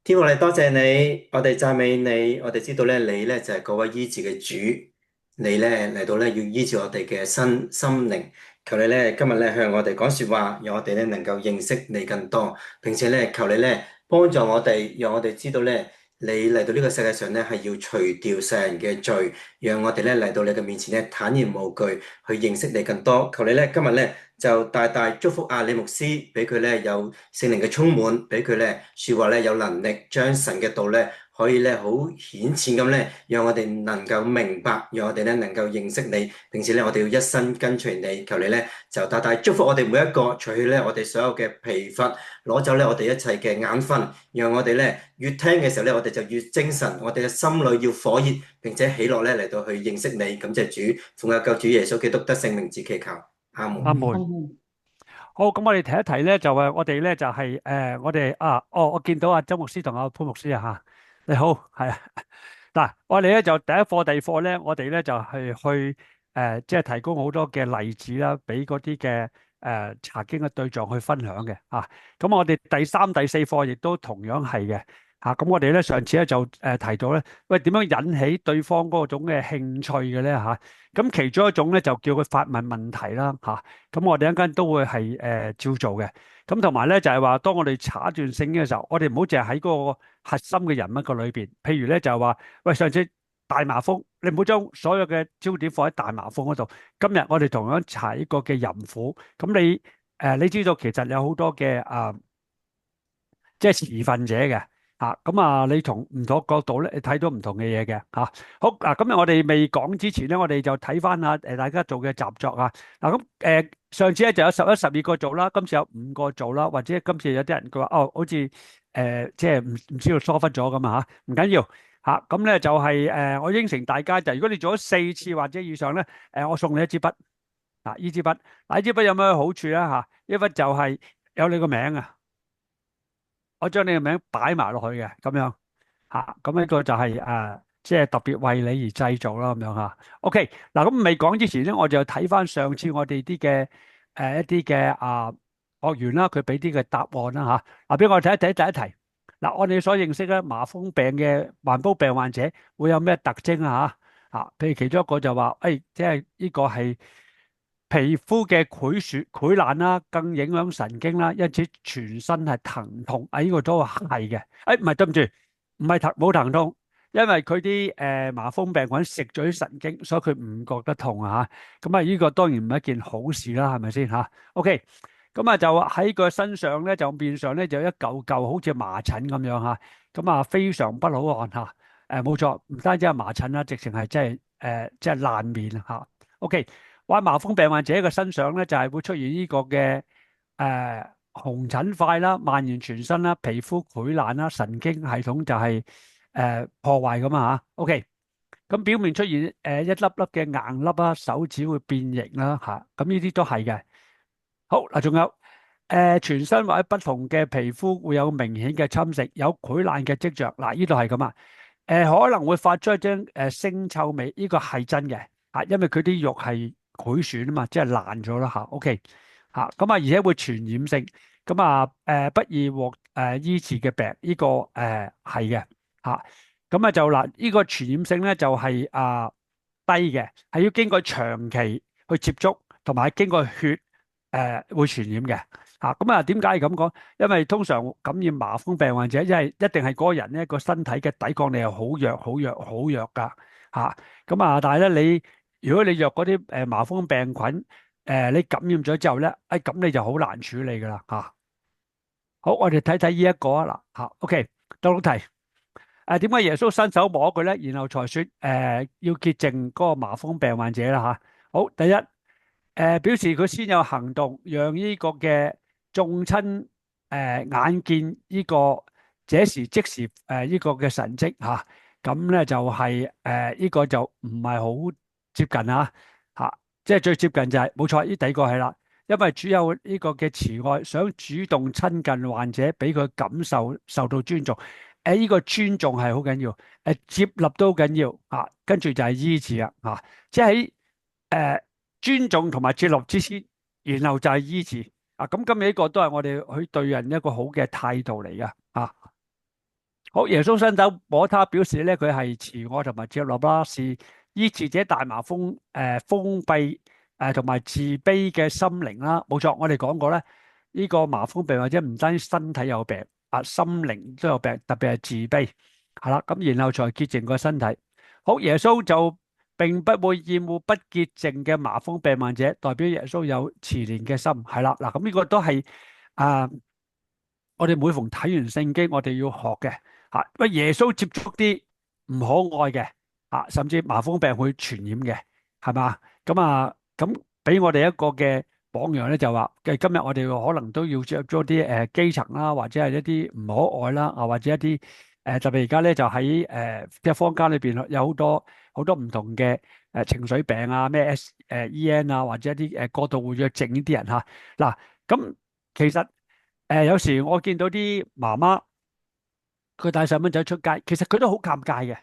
天父，我哋多謝你，我哋讚美你，我哋知道咧，你咧就係嗰位醫治嘅主，你咧嚟到咧要醫治我哋嘅心靈，求你咧今日咧向我哋講說話，讓我哋咧能夠認識你更多，並且咧求你咧幫助我哋，讓我哋知道咧你嚟到呢個世界上咧係要除掉世人嘅罪，讓我哋咧嚟到你嘅面前咧坦然無懼去認識你更多。求你咧今日咧就大大祝福阿里牧師，俾佢咧有聖靈嘅充滿，俾佢咧說話咧有能力，將神嘅道咧可以咧好顯淺咁咧，讓我哋能夠明白，讓我哋咧能夠認識你，並且咧我哋要一生跟隨你。求你咧就大大祝福我哋每一個，除去咧我哋所有嘅疲乏，攞走咧我哋一切嘅眼瞓，讓我哋咧越聽嘅時候咧我哋就越精神，我哋嘅心裏要火熱，並且喜樂咧嚟到去認識你。感謝主，奉我救主耶穌基督得聖名字祈求，阿門。阿門。好，咁我哋提一提咧，就係我哋咧就係我哋我見到阿周牧師同阿潘牧師啊吓，你好，係啊。嗱，我哋咧就第一課、第二課咧，我哋咧就係去即係提供好多嘅例子啦，俾嗰啲嘅查經嘅對象去分享嘅啊。咁我哋第三、第四課亦都同樣係嘅嚇。咁我哋咧上次咧就提到咧，喂，點樣引起對方嗰種嘅興趣嘅咧嚇？咁其中一種咧就叫佢發問問題啦嚇。咁我哋一陣間都會係照做嘅。咁同埋咧就係話，當我哋查一段聖經嘅時候，我哋唔好淨係喺嗰個核心嘅人物個裏邊。譬如咧就係話，喂，上次大麻風，你唔好將所有嘅焦點放喺大麻風嗰度。今日我哋同樣查一個嘅淫婦，咁你知道其實有好多嘅即係持份者嘅嚇。咁你從唔同角度咧，你睇到唔同嘅嘢嘅嚇。好嗱，今日我哋未講之前咧，我哋就睇翻下大家做嘅習作啊。嗱咁上次咧就有11、12個做啦，今次有5個做啦，或者今次有啲人佢話哦，好似即係唔知道疏忽咗咁啊嚇，唔緊要嚇。咁咧就係我應承大家就如果你做咗4次或者以上咧，我送你一支筆啊，呢支筆嗱，呢支筆有咩好處咧嚇？呢筆就係有你個名啊。我將你嘅名擺埋落去嘅，咁樣吓，咁呢個就係即係特別為你而製造啦，咁樣吓。OK，嗱咁未講之前咧，我就睇翻上次我哋啲嘅一啲嘅學員啦，佢俾啲嘅答案啦吓。嗱，俾我睇一睇第一題。嗱，我哋所認識咧麻風病嘅患煲病患者會有咩特徵啊？吓，譬如其中一個就話，即係呢個係皮膚嘅潰爛啦，更影響神經啦，因此全身係疼痛。呢個都係嘅。唔係，對唔住，唔係冇疼痛，因為佢啲麻風病菌食咗啲神經，所以佢唔覺得痛啊。咁呢個當然唔係一件好事啦，係咪先吓？OK，咁就喺佢身上咧，就面上咧就一嚿嚿好似麻疹咁樣吓。非常不好看吓。冇錯，唔單止係麻疹啦，直情係即係爛面吓。OK。患麻風病患者嘅身上咧，就係會出現呢個嘅紅疹塊啦，蔓延全身啦，皮膚潰爛啦，神經系統就係破壞咁啊嚇。OK，咁表面出現一粒粒嘅硬粒啊，手指會變形啦嚇，咁呢啲都係嘅。好嗱，仲有全身或者不同嘅皮膚會有明顯嘅侵蝕，有潰爛嘅跡象。嗱，呢度係咁啊。可能會發出一張腥臭味，呢個係真嘅嚇，因為佢啲肉係潰損啊嘛，即係爛咗啦嚇。OK 嚇，而且會傳染性，不易獲醫治嘅病，呢個係嘅嚇。就嗱，呢個傳染性咧就係低嘅，係要經過長期去接觸，同埋經過血會傳染嘅嚇。點解係咁講？因為通常感染麻風病患者，因為一定係嗰個人咧個身體嘅抵抗力係好弱、好弱、好弱噶嚇。但係咧如果你弱嗰啲麻風病菌你感染咗之後咧，咁你就好難處理噶啦嚇。好，我哋睇睇呢一個啊嗱嚇。OK，第六題。點解耶穌伸手摸佢咧，然後才說要潔淨嗰個麻風病患者啦嚇？好，第一表示佢先有行動，讓呢個嘅眾親眼見呢個這時即時呢個嘅神蹟嚇。咁咧就係呢個就唔係好接近嚇，即係最接近就係冇錯，呢第二個係啦，因為主有呢個嘅慈愛，想主動親近患者，俾佢感受到尊重。呢個尊重係好緊要，接納都好緊要啊。跟住就係醫治啦啊，即係喺尊重同埋接納之先，然後就係醫治啊。咁今日呢個都係我哋去對人一個好嘅態度嚟噶啊。好，耶穌伸手摸他，表示咧佢係慈愛同埋接納啦，是醫治者大麻風封閉同埋自卑嘅心靈啦。冇錯，我哋講過咧，呢個麻風病或者唔單止身體有病，心靈都有病，特別係自卑，係啦。咁然後才潔淨個身體。好，耶穌就並不會厭惡不潔淨嘅麻風病患者，代表耶穌有慈憐嘅心，係啦。嗱，咁呢個都係啊。我哋每逢睇完聖經，我哋要學嘅嚇，喂，耶穌接觸啲唔可愛嘅嚇，甚至麻風病會傳染嘅，係嘛？咁俾我哋一個嘅榜樣咧，就話嘅今日我哋可能都要接觸啲基層啦，或者係一啲唔可愛啦，或者一啲特別而家咧就喺即係坊間裏邊有好多唔同嘅情緒病啊，咩 SEN 啊，或者一啲過度活躍症呢啲人嚇嗱，咁其實。有時我見到啲媽媽佢帶細蚊仔出街，其實佢都好尷尬嘅，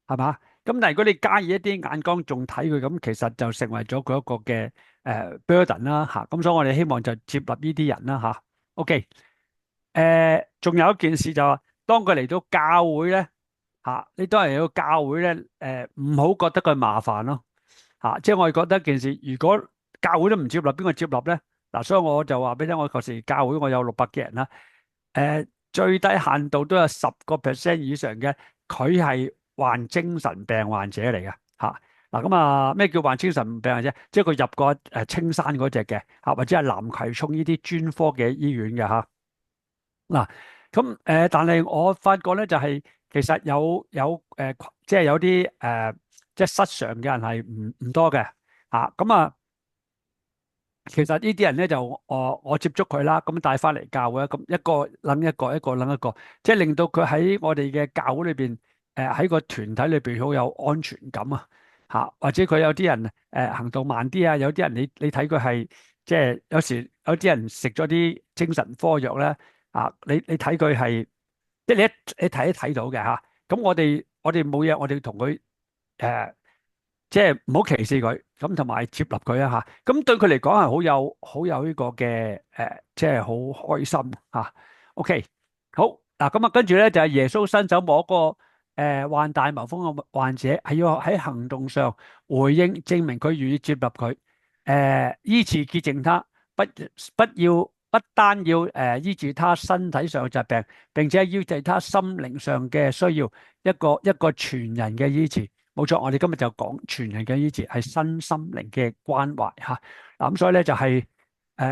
係嘛？咁但係如果你加以一啲眼光仲睇佢，咁其實就成為咗佢一個嘅burden 啦嚇。咁所以我哋希望就接納呢啲人啦嚇。OK，仲有一件事就係當佢嚟到教會咧嚇，你當然嚟到教會咧唔好覺得佢麻煩咯。即係我哋覺得一件事，如果教會都唔接納，邊個接納咧？嗱，所以我就話俾你聽，我舊時教會我有600幾人啦，最低限度都有10%以上嘅，佢係患精神病患者嚟嘅嚇。嗱咁啊，咩叫患精神病患者？即係佢入過青山嗰隻嘅嚇，或者係南葵涌呢啲專科嘅醫院嘅嚇。嗱，咁但係我發覺咧，就係其實即係有啲即係失常嘅人係唔多嘅嚇。咁啊，其實呢啲人咧就我接觸佢啦，咁帶翻嚟教會啦，咁一個諗一個，一個諗一個，即係令到佢喺我哋嘅教會裏邊，喺個團體裏邊好有安全感啊，或者佢有啲人行動慢啲啊，有啲人你睇佢係即係有時有啲人食咗啲精神科藥咧，你睇佢係即係你睇都睇到嘅嚇，咁我哋冇嘢，我哋同佢誒。即係唔好歧視佢，咁同埋接納佢啊吓，咁對佢嚟講係好有呢個嘅即係好開心吓。OK，好嗱，咁啊跟住咧就係耶穌伸手摸個患大麻風嘅患者，係要喺行動上回應，證明佢願意接納佢，醫治潔淨他，不單要醫治他身體上嘅疾病，並且醫治他心靈上嘅需要，一個全人嘅醫治。冇錯，我哋今日就講全人嘅醫治，係身心靈嘅關懷吓。嗱咁所以咧就係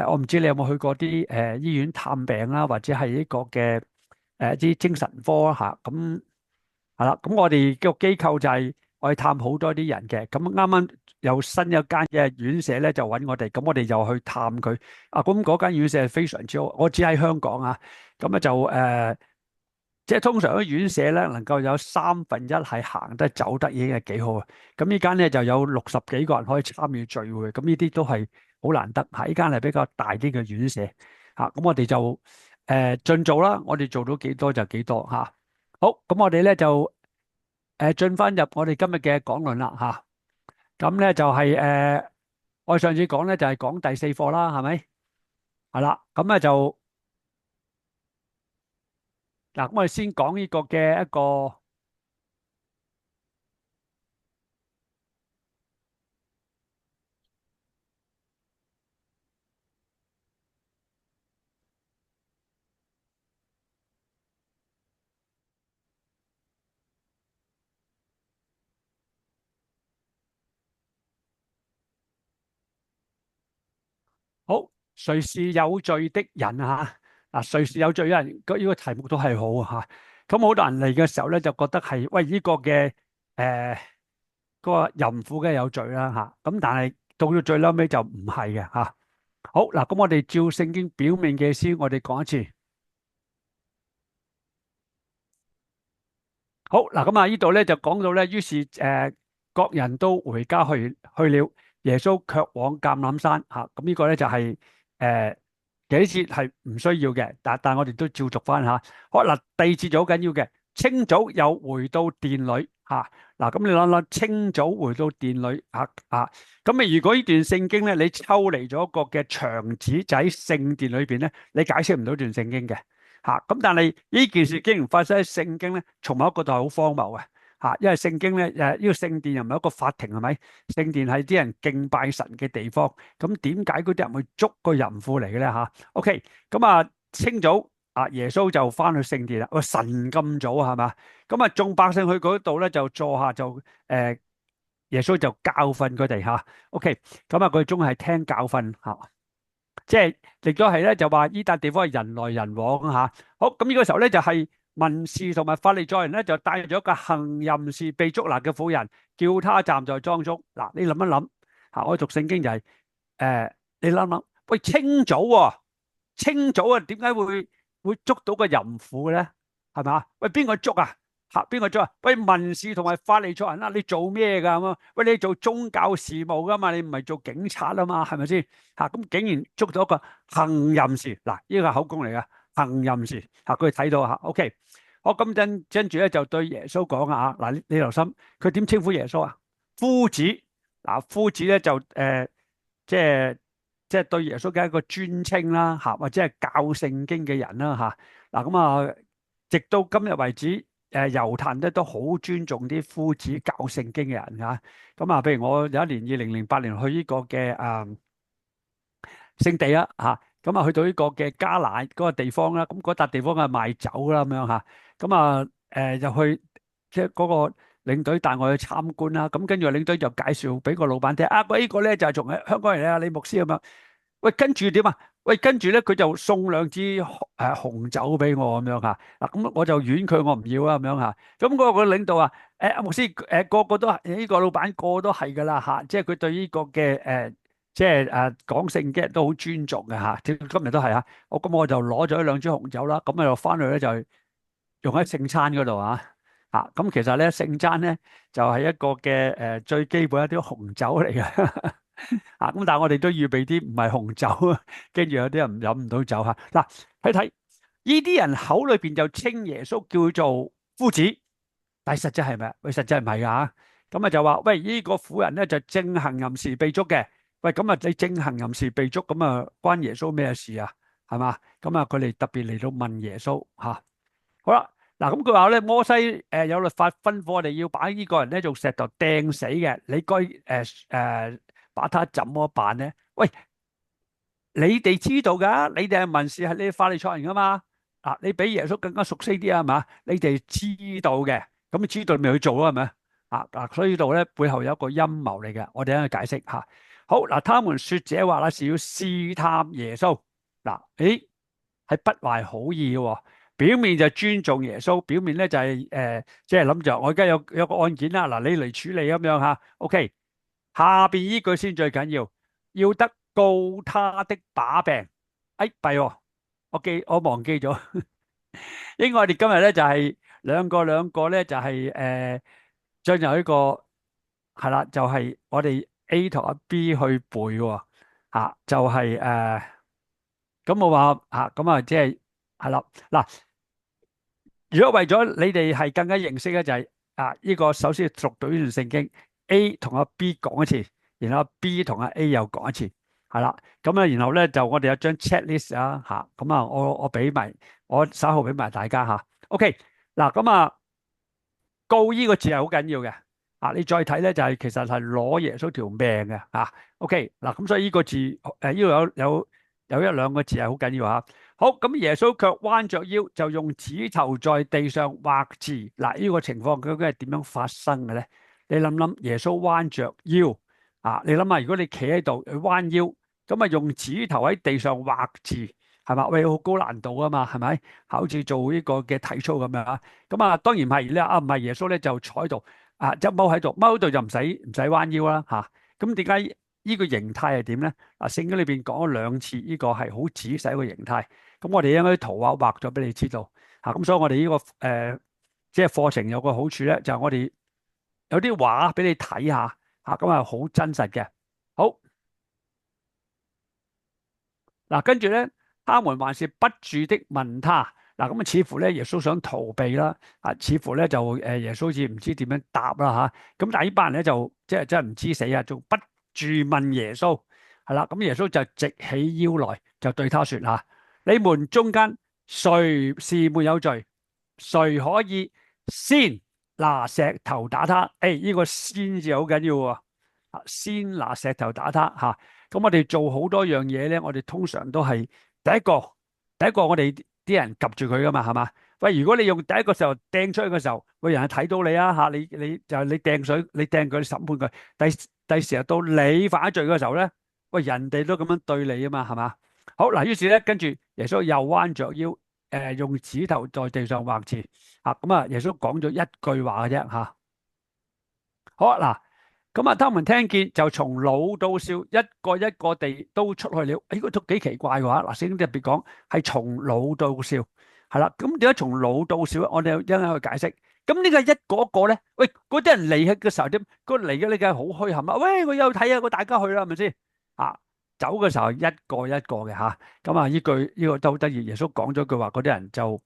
我唔知你有冇去過啲醫院探病啦，或者係呢個嘅啲精神科吓。咁係啦，咁我哋個機構就係我哋探好多啲人嘅。咁啱啱有新一間嘅院舍咧就揾我哋，咁我哋就去探佢。咁嗰間院舍係非常之好，我只喺香港啊。咁咧就即係通常啲院舍咧，能夠有1/3係行得走得已經係幾好啊！咁呢間咧就有60幾個人可以參與聚會，咁呢啲都係好難得嚇。呢間係比較大啲嘅院舍嚇，咁我哋就盡做啦，我哋做到幾多就幾多嚇。好，咁我哋咧就進翻入我哋今日嘅講論啦嚇。咁咧就係我上次講咧就係講第4課啦，係咪？係啦，咁咧就嗱，咁我哋先講呢個嘅一個。好，誰是有罪的人啊？誰是有罪的人？呢個題目都係好吓。咁好多人嚟嘅時候咧，就覺得係喂呢個嘅誒個淫婦嘅有罪啦吓。咁但係到咗最嬲尾就唔係嘅吓。好嗱，咁我哋照聖經表面嘅先，我哋講一次。好嗱，咁啊呢度咧就講到咧，於是各人都回家去了，耶穌卻往橄欖山吓。咁呢個咧就係誒幾節係唔需要嘅，但我哋都照讀翻吓。好嗱，第二節就好緊要嘅，清早又回到殿裏吓。嗱，咁你諗諗，清早回到殿裏咁啊，如果呢段聖經咧，你抽離咗個嘅場址就喺聖殿裏邊咧，你解釋唔到段聖經嘅。咁但係呢件事竟然發生喺聖經咧，從某一個角度係好荒謬嘅因為聖經咧呢個聖殿又唔係一個法庭係咪？聖殿係啲人敬拜神嘅地方，咁點解嗰啲人會捉個淫婦嚟嘅咧？OK，咁清早耶穌就翻去聖殿啦，神咁早係嘛？咁眾百姓去嗰度咧就坐下就耶穌就教訓佢哋OK，咁佢終係聽教訓即係亦都係咧，就話呢笪地方係人來人往好，咁呢個時候咧就係文士同埋法利賽人咧就帶咗一個行淫時被捉拿嘅婦人，叫他站在莊中。嗱，你諗一諗我讀聖經就係你諗諗，喂，清早點解會捉到個淫婦咧？係嘛？喂，邊個捉啊？邊個捉啊？喂，文士同埋法利賽人啦，你做咩噶咁啊？喂，你做宗教事務噶嘛？你唔係做警察啊嘛？係咪先？咁竟然捉到一個行淫時，嗱，呢個係口供嚟嘅行淫時，佢睇到OK，好，咁跟住咧就對耶穌講嗱，你留心，佢點稱呼耶穌啊？夫子，夫子咧就即係對耶穌嘅一個尊稱啦，或者係教聖經嘅人啦，咁直到今日為止。猶太人咧都好尊重啲夫子教聖經嘅人譬如我有一年2008年去呢個嘅聖地啦去到呢個嘅迦乃嗰個地方啦，咁嗰笪地方係賣酒啦咁樣就去即係嗰個領隊帶我去參觀啦，咁跟住領隊就介紹俾個老闆聽喂，呢個咧就係從香港人嚟李牧師咁樣，喂，跟住點啊？喂，跟住咧佢就送兩支紅酒俾我咁樣咁我就婉拒我唔要啊咁樣咁嗰個領導阿牧師個個都係呢個老闆個個都係噶啦即係佢對呢個嘅即係講聖經都好尊重嘅今日都係我就攞咗兩支紅酒啦，咁就翻去咧就用喺聖餐嗰度咁其實咧聖餐咧就係一個嘅最基本一啲紅酒嚟嘅咁但係我哋都預備啲唔係紅酒跟住有啲人飲唔到酒嗱，睇睇呢啲人口裏邊就稱耶穌叫做夫子，但係實際係咪？喂，實際唔係噶咁就話喂，呢個婦人咧就正行淫時被捉嘅。喂，咁你正行淫時被捉，咁關耶穌咩事啊？係嘛？咁佢哋特別嚟到問耶穌好啦，嗱，咁佢話咧，摩西有律法吩咐我哋要把呢個人咧用石頭掟死嘅，你該把他怎麼辦咧？喂，你哋知道噶，你哋係文士，係你哋法利賽人噶嘛？你比耶穌更加熟悉啲係嘛？你哋知道嘅，咁知道咪去做咯，係咪所以呢度咧背後有一個陰謀嚟嘅，我哋喺度解釋好嗱，他們說這話是要試探耶穌係不懷好意嘅，表面就尊重耶穌，表面咧就係即係諗住我而家有個案件啦，你嚟處理咁樣OK，下邊呢句先最緊要，要得告他的把柄。弊喎，我忘記咗，應該我哋今日咧就係兩個咧就係進入一個係啦，就係我哋 A 同阿 B 去背喎就係咁我話咁即係啦嗱。如果為咗你哋係更加認識咧，就係呢個首先讀到呢段聖經 A 同阿 B 講一次，然後 B 同阿 A 又講一次，係啦，咁然後咧就我哋有張 checklist 咁我俾埋，我稍後俾埋大家OK，嗱咁告呢個字係好緊要嘅你再睇咧就係其實係攞耶穌條命嘅OK，嗱咁所以呢個字呢度有一兩個字係好緊要好，咁耶穌卻彎着腰，就用指頭在地上畫字。嗱，呢個情況究竟係點樣發生嘅咧？你諗諗，耶穌彎着腰你諗下，如果你企喺度，彎腰，咁用指頭喺地上畫字，係嘛？喂，好高難度啊嘛，係咪？好似做呢個嘅體操咁樣咁當然唔係咧，唔係耶穌咧就坐喺度即係踎喺度，踎喺度就唔使彎腰啦咁點解呢個形態係點咧？聖經裏邊講咗兩次，呢個係好仔細一個形態。咁我哋應該圖畫畫咗俾你知道咁所以我哋呢個即係課程有個好處咧，就係我哋有啲畫俾你睇下咁好真實嘅。好跟住咧，他們還是不住的問他咁似乎咧耶穌想逃避啦似乎咧就耶穌好似唔知點樣答啦咁但係呢班人咧就即係真係唔知死仲不住問耶穌係啦，咁耶穌就直起腰來，就對他說你們中間誰是沒有罪？誰可以先拿石頭打他？誒，呢個先字好緊要喎。先拿石頭打他吓。咁我哋做好多樣嘢咧，我哋通常都係第一個我哋啲人及住佢噶嘛，係嘛？喂，如果你用第一個時候掟出去嘅時候，喂，人係睇到你啊吓，你就係你掟水，你掟佢，你審判佢。第時日到你犯咗罪嘅時候咧，喂，人哋都咁樣對你啊嘛，係嘛？好嗱，於是咧，跟住耶穌又彎着腰，用指頭在地上畫字。咁啊，耶穌講咗一句話嘅啫吓。好啊嗱，咁啊，他們聽見就從老到少，一個一個地都出去了。呢個都幾奇怪嘅話，嗱，聖經入邊講係從老到少，係啦。咁點解從老到少？我哋一陣間去解釋。咁呢個一個一個咧，喂，嗰啲人嚟嘅時候點？嗰嚟嘅呢梗係好虛冚啊！喂，我有睇啊，我大家去啦，係咪先？啊，走嘅時候一個一個嘅吓。咁啊，呢個都好得意。耶穌講咗句話，嗰啲人就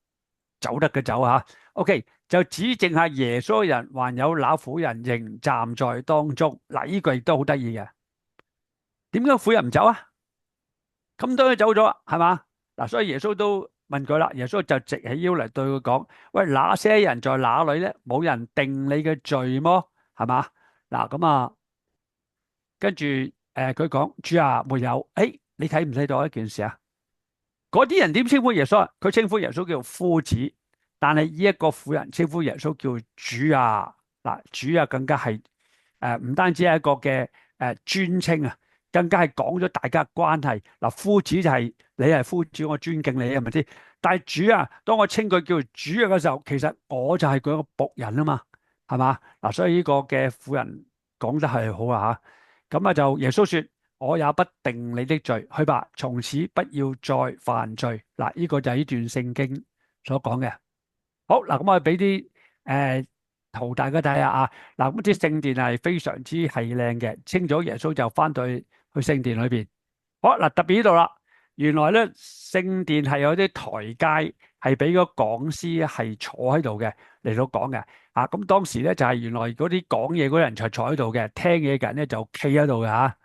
走得嘅走吓。OK。就只剩下耶穌嘅人，還有那婦人仍站在當中。嗱，呢個亦都好得意嘅。點解婦人唔走啊？咁多人走咗，係嘛？嗱，所以耶穌都問佢啦。耶穌就直起腰嚟對佢講：喂，那些人在哪裏咧？冇人定你嘅罪麼？係嘛？嗱，咁啊，跟住佢講：主啊，沒有。誒，你睇唔睇到一件事啊？嗰啲人點稱呼耶穌啊？佢稱呼耶穌叫夫子。但係呢一個婦人稱呼耶穌叫主啊。嗱，主啊更加係唔單止係一個嘅尊稱啊，更加係講咗大家關係。嗱，夫子就係你係夫子，我尊敬你，係咪先？但係主啊，當我稱佢叫主啊嘅時候，其實我就係佢個僕人啊嘛，係嘛？嗱，所以呢個嘅婦人講得係好啊吓。咁啊就耶穌說：我也不定你的罪，去吧，從此不要再犯罪。嗱，呢個就係呢段聖經所講嘅。好嗱，咁我哋俾啲圖大家睇下啊。嗱，咁啲聖殿係非常之係靚嘅，清咗耶穌就翻到去聖殿裏邊。好嗱，特別呢度啦，原來咧聖殿係有啲台階，係俾個講師係坐喺度嘅嚟到講嘅。咁當時咧就係原來嗰啲講嘢嗰人就坐喺度嘅，聽嘢嘅人咧就企喺度嘅吓。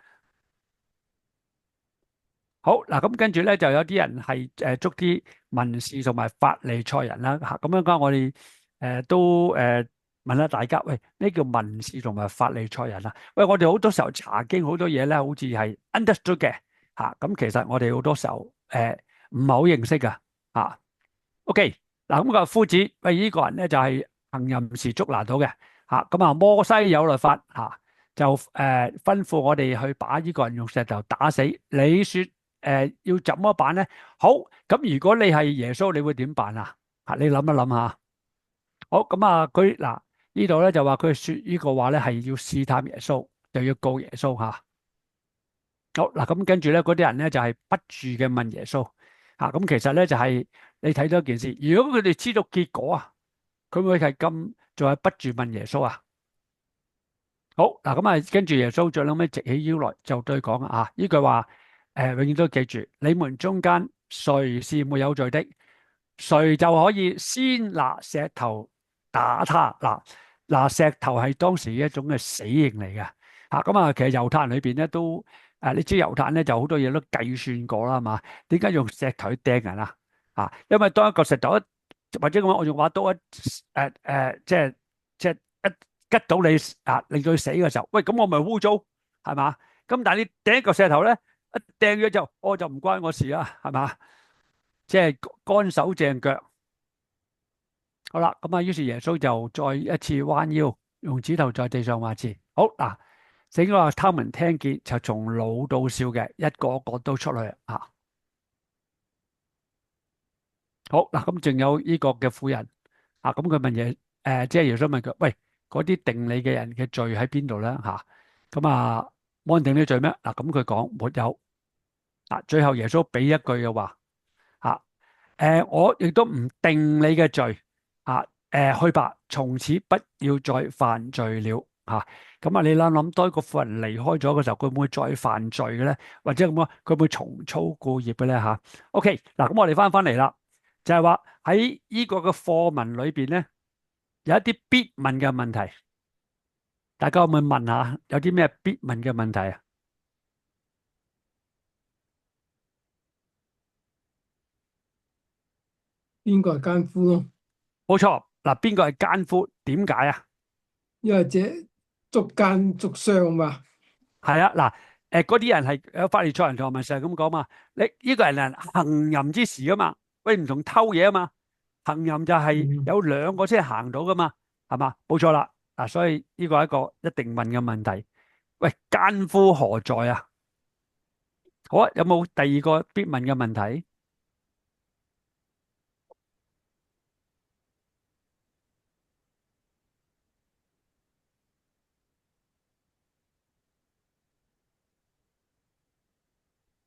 好嗱，咁跟住咧就有啲人係捉啲文士同埋法利賽人啦嚇。咁樣講，我哋都問下大家，喂，咩叫文士同埋法利賽人啊？喂，我哋好多時候查經好多嘢咧，好似係 understood 嘅嚇。咁其實我哋好多時候唔係好認識噶嚇。OK 嗱，咁個夫子，喂，呢個人咧就係行淫時捉拿到嘅嚇。咁啊，摩西有律法嚇，就吩咐我哋去把呢個人用石頭打死。你說要怎麼辦咧？好，咁如果你係耶穌，你會點辦啊？你諗一諗下。好，咁啊，佢嗱呢度咧就話佢說呢個話咧係要試探耶穌，就要告耶穌吓。好嗱，咁跟住咧嗰啲人咧就係不住嘅問耶穌咁其實咧就係你睇到一件事，如果佢哋知道結果啊，佢會係咁仲係不住問耶穌啊？好嗱，咁啊，跟住耶穌再諗起直起腰來就對佢講呢句話。永遠都記住，你們中間誰是沒有罪的，誰就可以先拿石頭打他。嗱，石頭係當時一種嘅死刑嚟嘅。咁啊，其實猶太人裏邊咧都你知猶太人咧就好多嘢都計算過啦，係嘛？點解用石頭去掟人啊？因為當一個石頭或者咁樣，我用把刀即係一吉到你令到佢死嘅時候，喂，咁我咪污糟係嘛？咁但係你掟一個石頭咧，一掟咗就就唔關我事啦，係嘛？即係乾手淨腳。好啦，咁啊，於是耶穌就再一次彎腰，用指頭在地上畫字。好嗱，聖經話他們聽見就從老到少嘅一個個都出去好嗱，咁仲有呢個嘅婦人咁佢問即係耶穌問佢：喂，嗰啲定你嘅人嘅罪喺邊度咧？咁冇人定你罪咩？咁佢講沒有。最後耶穌俾一句嘅話我亦都唔定你嘅罪去吧，從此不要再犯罪了咁你諗諗，當一個婦人離開咗嘅時候，佢會唔會再犯罪嘅咧？或者咁講，佢會唔會重操故業嘅咧？OK 嗱，咁我哋翻嚟啦，就係話喺呢個嘅課文裏邊咧，有一啲必問嘅問題，大家可唔可以問下有啲咩必問嘅問題啊？邊個係奸夫咯？冇錯，嗱，邊個係奸夫？點解啊？因為這捉奸捉雙嘛。係啊，嗱，嗰啲人係有法利賽人同埋文士係咁講嘛。你呢個人係行淫之時噶嘛？喂，唔同偷嘢啊嘛。行淫就係嗯，有兩個先行到噶嘛，係嘛？冇錯啦。嗱，所以呢個係一個一定問嘅問題。喂，奸夫何在啊？好啊，有冇第二個必問嘅問題？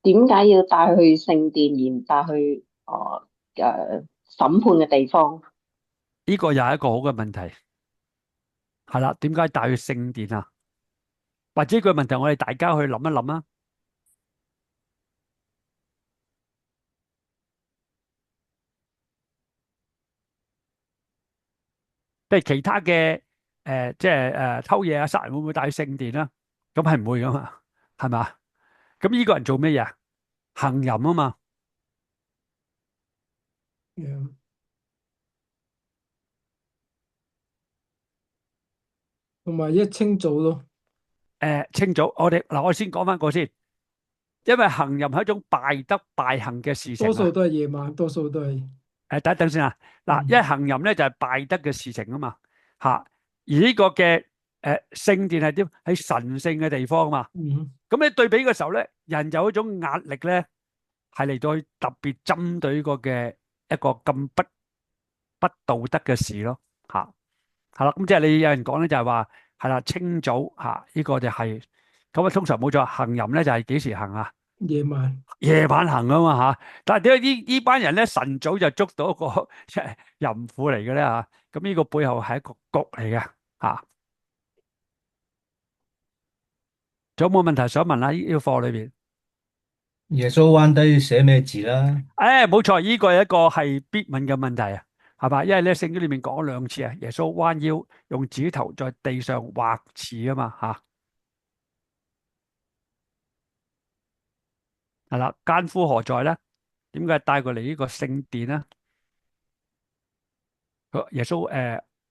點解要帶去聖殿而唔帶去審判嘅地方？呢個又係一個好嘅問題。係啦，點解帶去聖殿啊？或者呢個問題我哋大家去諗一諗啊。即係其他嘅即係偷嘢啊、殺人會唔會帶去聖殿啊？咁係唔會噶嘛，係嘛？咁呢個人做咩嘢啊？行淫啊嘛。樣同埋一清早咯。清早，我先講翻個先，因為行淫係一種敗德敗行嘅事情啊。多數都係夜晚，多數都係。等一等先啊。嗱，因為嗯行淫咧就係敗德嘅事情啊嘛，吓。而呢個嘅聖殿係點？喺神聖嘅地方啊嘛。嗯咁你對比嘅時候咧，人有一種壓力咧，係嚟到去特別針對呢個嘅一個咁不道德嘅事咯，吓。係啦。咁即係你有人講咧，就係話係啦，清早吓呢個就係咁啊。通常冇錯，行淫咧就係幾時行啊？夜晚。夜晚行啊嘛吓。但係點解呢班人咧晨早就捉到一個即係淫婦嚟嘅咧吓？咁呢個背後係一個局嚟嘅吓。仲有冇問題想問啊？呢個課裏邊？耶穌彎低寫咩字啦？冇錯，呢個係一個係必問嘅問題啊，係嘛？因為咧聖經裏面講咗兩次啊，耶穌彎腰用指頭在地上畫刺啊嘛吓。係啦，奸夫何在咧？點解帶過嚟呢個聖殿咧？耶穌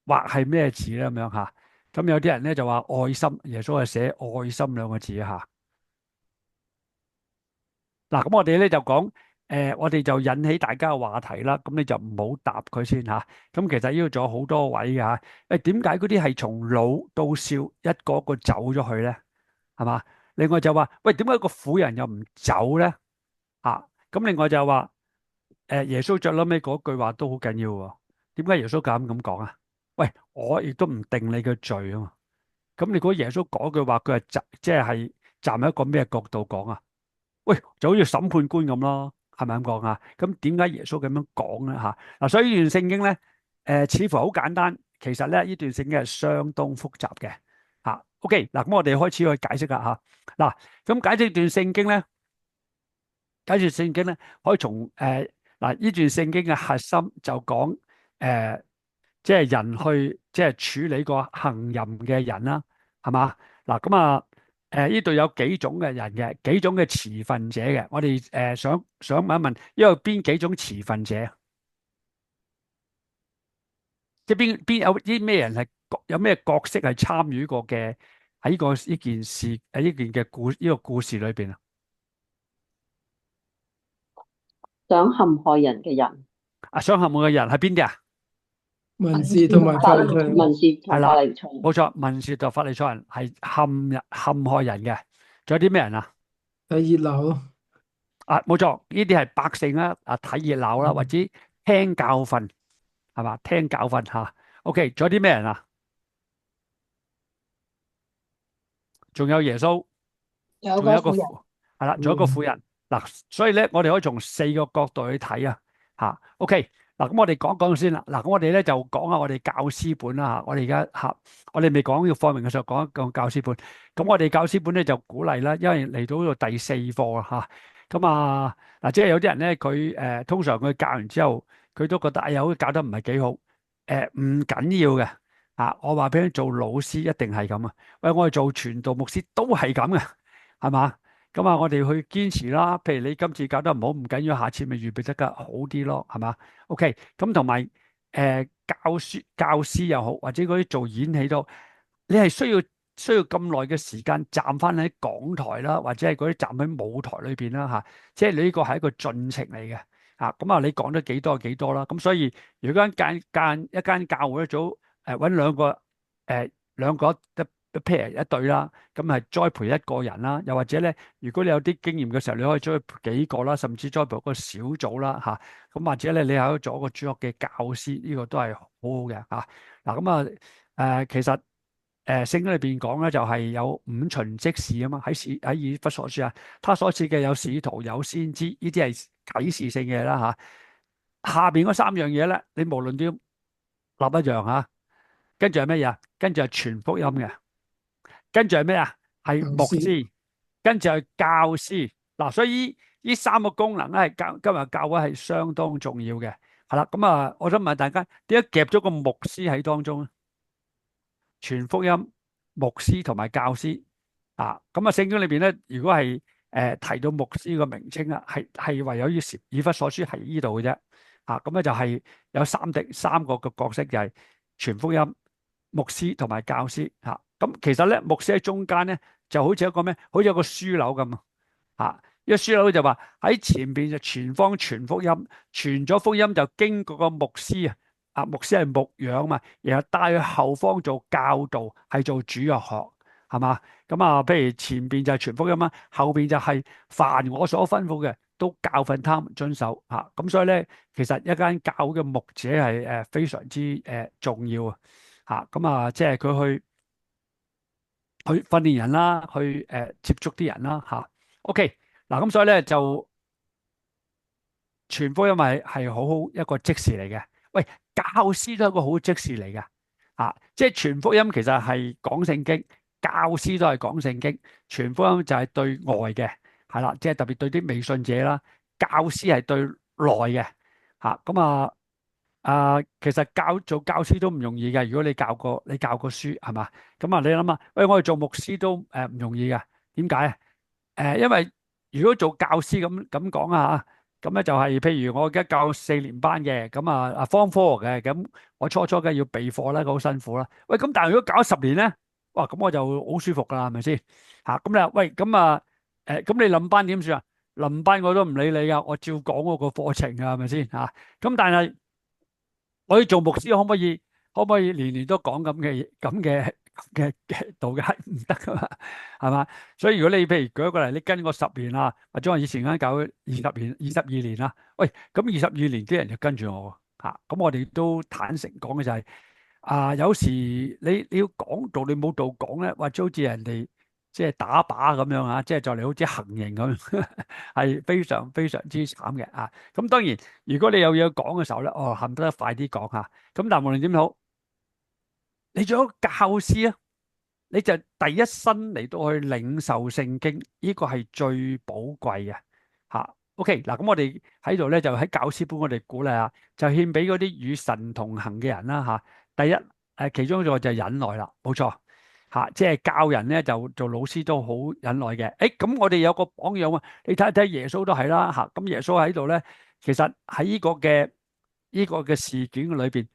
畫係咩字咧？咁樣吓。咁有啲人咧就話愛心，耶穌係寫愛心兩個字吓。嗱，咁我哋咧就講，我哋就引起大家嘅話題啦。咁你就唔好答佢先吓。咁其實呢度仲有好多位嘅吓。點解嗰啲係從老到少一個一個走咗去咧？係嘛？另外就話，喂，點解個婦人又唔走咧？吓，咁另外就話，耶穌最後尾嗰句話都好緊要喎。點解耶穌咁講啊？喂，我亦都唔定你嘅罪啊嘛。咁你估耶穌嗰句話，佢係站喺一個咩角度講啊？喂，就好似審判官咁咯，係咪咁講啊？咁點解耶穌咁樣講咧？吓，嗱，所以呢段聖經咧，似乎好簡單，其實咧呢段聖經係相當複雜嘅。吓，OK，嗱，咁我哋開始去解釋啦吓。嗱，咁解釋段聖經咧，可以從嗱呢段聖經嘅核心就講即係人去即係處理個行淫嘅人啦，係嘛？嗱，咁啊。呢度有幾種嘅人嘅，幾種嘅持份者嘅，我哋想問一問，因為邊幾種持份者？即係邊有啲咩人係有咩角色係參與過嘅喺呢件事呢件嘅呢個故事裏邊啊？想陷害人嘅人，想陷害嘅人係邊啲啊？文士同埋法利賽人。文士同係啦，法利賽人，冇錯，文士同法利賽人係陷害人嘅。仲有啲咩人啊？睇熱鬧咯。冇錯，呢啲係百姓啦，睇熱鬧啦，或者聽教訓，係嘛？聽教訓吓。OK，仲有啲咩人啊？仲有耶穌，有仲有一個個婦人，係啦，仲有一個婦人。嗱，所以咧，我哋可以從四個角度去睇啊。吓，OK，嗱，咁我哋講講先啦。嗱，咁我哋咧就講下我哋教師本啦吓。我哋而家我哋未講要課明嘅時候，講一講教師本。咁我哋教師本咧就鼓勵啦，因為嚟到呢度第四課啦吓。咁嗱，即係有啲人咧，佢通常佢教完之後，佢都覺得哎呀，好似教得唔係幾好。唔緊要嘅。我話俾你做老師一定係咁啊。喂，我哋做傳道牧師都係咁嘅，係嘛？咁啊，我哋去堅持啦。譬如你今次搞得唔好，唔緊要，下次咪預備得㗎好啲咯，係嘛？OK，咁同埋教師又好，或者嗰啲做演戲都，你係需要咁耐嘅時間站翻喺講台啦，或者係嗰啲站喺舞台裏邊啦嚇，即係你呢個係一個進程嚟嘅嚇。咁啊，你講得幾多就幾多啦。咁所以如果一間教會一組揾兩個一 pair 一對啦，咁係栽培一個人啦，又或者咧，如果你有啲經驗嘅時候，你可以栽培幾個啦，甚至栽培一個小組啦嚇。咁或者咧，你係做一個主學嘅教師，呢個都係好好嘅嚇。嗱咁其實聖經裏邊講咧，就係有五旬職事啊嘛，喺以弗所書啊，他所設嘅有使徒、有先知，呢啲係啟示性嘅啦嚇。下邊嗰三樣嘢咧，你無論點立一樣嚇，跟住係乜嘢？跟住係傳福音嘅。跟住係咩啊？係教牧師師，跟住係教師。嗱，所以呢三個功能咧，係今日教會係相當重要嘅。係啦，咁啊，我想問大家，點解夾咗個牧師喺當中咧？傳福音、牧師同埋教師啊。咁啊，聖經裏邊咧，如果係提到牧師個名稱啊，係唯有以弗所書係呢度嘅啫。啊，咁咧就係有三個嘅角色，就係傳福音、牧師同埋教師嚇。咁其實咧，牧師喺中間咧，就好似一個咩？好似一個樞紐咁啊！呢個樞紐就話喺前邊就全方傳福音，傳咗福音就經過個牧師啊。啊，牧師係牧養嘛，然後帶去後方做教導，係做主日學，係嘛？咁啊，譬如前邊就係傳福音啦，後邊就係凡我所吩咐嘅，都教訓他們遵守嚇。咁所以咧，其實一間教會嘅牧者係非常之重要啊！嚇，咁啊，即係佢去訓練人啦，去接觸啲人啦嚇。OK，嗱咁所以咧就傳福音係好好一個職事嚟嘅。喂，教師都係一個好職事嚟嘅啊！即係傳福音其實係講聖經，教師都係講聖經。傳福音就係對外嘅，係啦，即係特別對啲未信者啦。教師係對內嘅嚇。咁其實做教師都唔容易嘅。如果你教過書係嘛？咁啊，你諗下，喂，我哋做牧師都唔容易嘅。點解啊？因為如果做教師咁講啊嚇，咁咧就係譬如我而家教4年班嘅，咁啊方科嘅，咁我初梗係要備課啦，好辛苦啦。喂，咁但係如果搞咗10年咧，哇，咁我就好舒服噶啦，係咪先？嚇，咁你話喂，咁你臨班點算啊？臨班我都唔理你噶，我照講我個課程啊，係咪先嚇？咁但係我要做牧師，可唔可以年年都講咁嘅道嘅？唔得噶嘛，係嘛？所以如果你譬如舉一個例，你跟我10年啊，或者我以前間教會20年、22年啦，喂，咁22年啲人就跟住我嚇，咁我哋都坦誠講嘅就係有時你要講道，你冇道講咧，或者好似人哋即係打靶咁樣啊，即係就嚟好似行刑咁，係非常非常之慘嘅啊！咁當然，如果你有嘢講嘅時候咧，恨不得快啲講嚇。咁但係無論點好，你做咗教師啊，你就第一身嚟到去領受聖經，呢個係最寶貴嘅嚇。OK，嗱咁我哋喺度咧就喺教師本，我哋鼓勵下，就獻俾嗰啲與神同行嘅人啦嚇。第一其中一個就係忍耐啦，冇錯嚇，即係教人咧就做老師都好忍耐嘅。咁我哋有個榜樣啊，你睇一睇耶穌都係啦嚇。咁耶穌喺度咧，其實喺呢個嘅事件裏邊，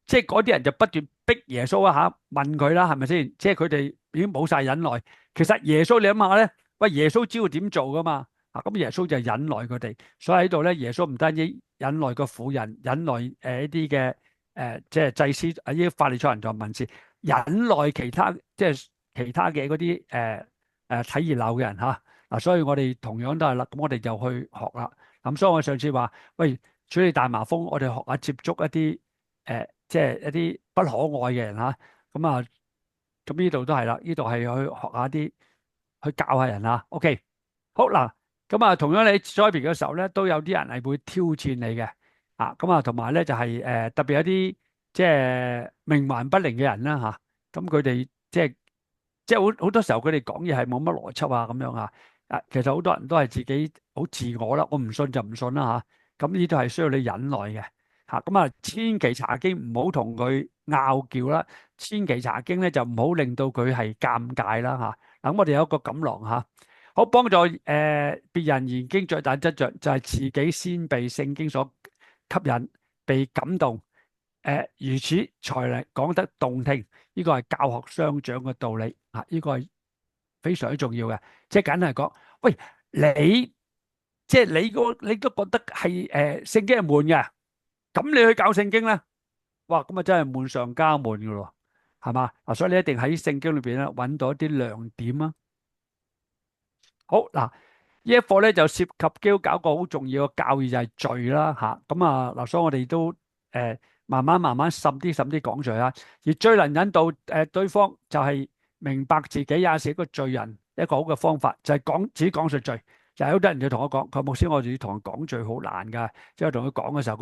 即係嗰啲人就不斷逼耶穌啊嚇，問佢啦，係咪先？即係佢哋已經冇晒忍耐。其實耶穌你諗下咧，喂，耶穌知道點做噶嘛？咁耶穌就忍耐佢哋，所以喺度咧，耶穌唔單止忍耐個婦人，忍耐一啲嘅即係祭司啊，呢啲法利賽人同文士，忍耐其他嘅嗰啲睇熱鬧嘅人嚇。所以我哋同樣都係啦，咁我哋就去學啦。咁所以我上次話，喂，處理大麻風，我哋學下接觸一啲即係一啲不可愛嘅人嚇。咁呢度都係啦，呢度係去學下啲，去教下人啊。OK，好嗱，咁同樣你栽培嘅時候咧，都有啲人係會挑戰你嘅同埋咧就係特別有啲即係冥頑不靈嘅人啦嚇。咁佢哋即係好多時候佢哋講嘢係冇乜邏輯啊咁樣啊。其實好多人都係自己好自我啦，我唔信就唔信啦嚇。咁呢都係需要你忍耐嘅。千祈查經唔好同佢拗撬啦，千祈查經咧就唔好令到佢係尷尬啦嚇。咁我哋有一個錦囊嚇，好幫助別人研經最大得着就係自己先被聖經所吸引，被感動，如此才能講得動聽。呢個係教學相長嘅道理啊！呢個係非常之重要嘅。即係簡單嚟講，喂，你即係你都覺得係聖經係悶嘅，咁你去教聖經咧，哇，咁啊真係悶上加悶噶咯，係嘛？啊，所以你一定喺聖經裏邊咧揾到一啲亮點啊！好嗱，呢一課咧就涉及基督教一個好重要嘅教義就係罪啦嚇。咁啊嗱，所以我哋都慢慢滲啲講罪啦。而最能引導對方就係明白自己也是一個罪人，一個好嘅方法就係自己講述罪。就係好多人就同我講，佢話牧師，我哋要同人講罪好難㗎。即係同佢講嘅時候，佢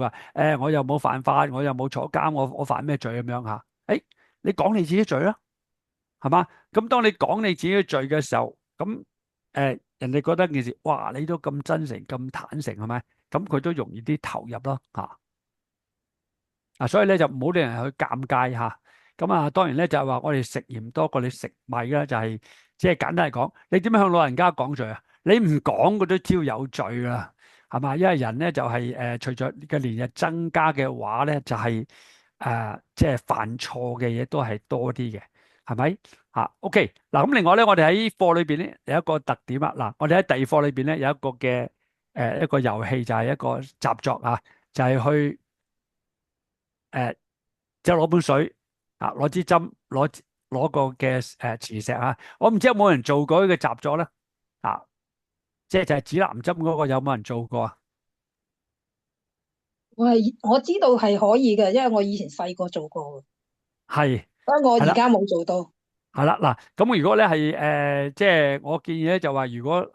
話我又冇犯法，我又冇坐監，我犯咩罪咁樣嚇？你講你自己罪啦，係嘛？咁當你講你自己嘅罪嘅時候，咁人哋覺得件事，哇！你都咁真誠、咁坦誠，係咪？咁佢都容易啲投入咯嚇。所以咧就唔好令人去尷尬嚇。咁當然咧就係話我哋食鹽多過你食米啦，就係即係簡單嚟講，你點樣向老人家講罪啊？你唔講佢都知道有罪啦，係嘛？因為人咧就係隨着嘅年日增加嘅話咧，就係即係犯錯嘅嘢都係多啲嘅，係咪？OK 嗱，咁另外咧，我哋喺課裏邊咧有一個特點啊。嗱，我哋喺第二課裏邊咧有一個嘅一個遊戲，就係一個習作啊，就係去即係攞本水啊，攞支針，攞個嘅磁石啊。我唔知有冇人做過呢個習作咧啊？即係就係指南針嗰個有冇人做過啊？我知道係可以嘅，因為我以前細個做過嘅，係，不過我係啦，而家冇做到。係啦嗱。咁如果咧係即係我建議咧就話，如果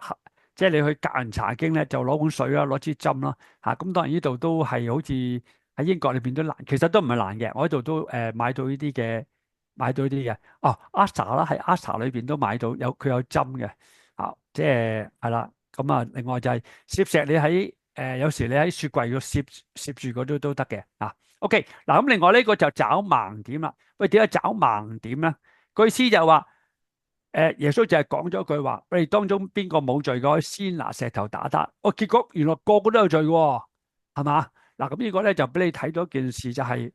即係你去教人查經咧，就攞碗水啦，攞支針啦嚇。咁當然呢度都係好似喺英國裏邊都難，其實都唔係難嘅。我喺度都買到呢啲嘅，哦，Astra 啦，喺 Astra 裏邊都買到佢有針嘅即係係啦。咁另外就係攝石，你喺有時你喺雪櫃度攝住嗰啲都得嘅OK 嗱，咁另外呢個就找盲點啦。喂，點解找盲點咧？句詩就話耶穌就係講咗句話：我哋當中邊個冇罪嘅，可以先拿石頭打他。結果原來個個都有罪嘅，係嘛？嗱，咁呢個咧就俾你睇到一件事，就係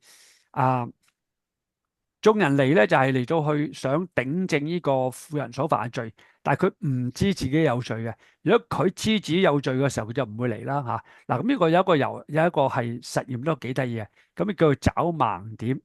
眾人嚟咧就係嚟到去想頂正呢個婦人所犯嘅罪，但係佢唔知自己有罪嘅。如果佢知自己有罪嘅時候，佢就唔會嚟啦嚇。嗱，咁呢個有一個係實驗都幾得意嘅，咁叫做找盲點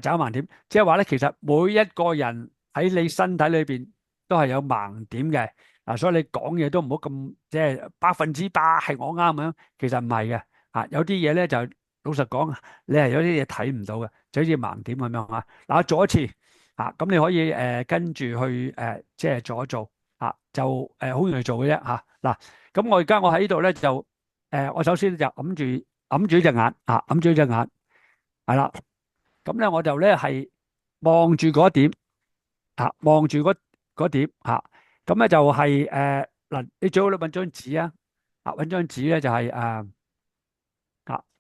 找盲點，即係話咧，其實每一個人喺你身體裏邊都係有盲點嘅所以你講嘢都唔好咁即係100%係我啱咁樣，其實唔係嘅有啲嘢咧就老實講，你係有啲嘢睇唔到嘅，就好似盲點咁樣嗱，做一次咁你可以跟住去即係做一做就好容易做嘅啫嗱。咁我而家我喺呢度咧就我首先就揞住隻眼揞住隻眼係啦。咁咧我就咧係望住嗰點望住嗰點咁咧就係嗱，你最好你揾張紙揾張紙咧就係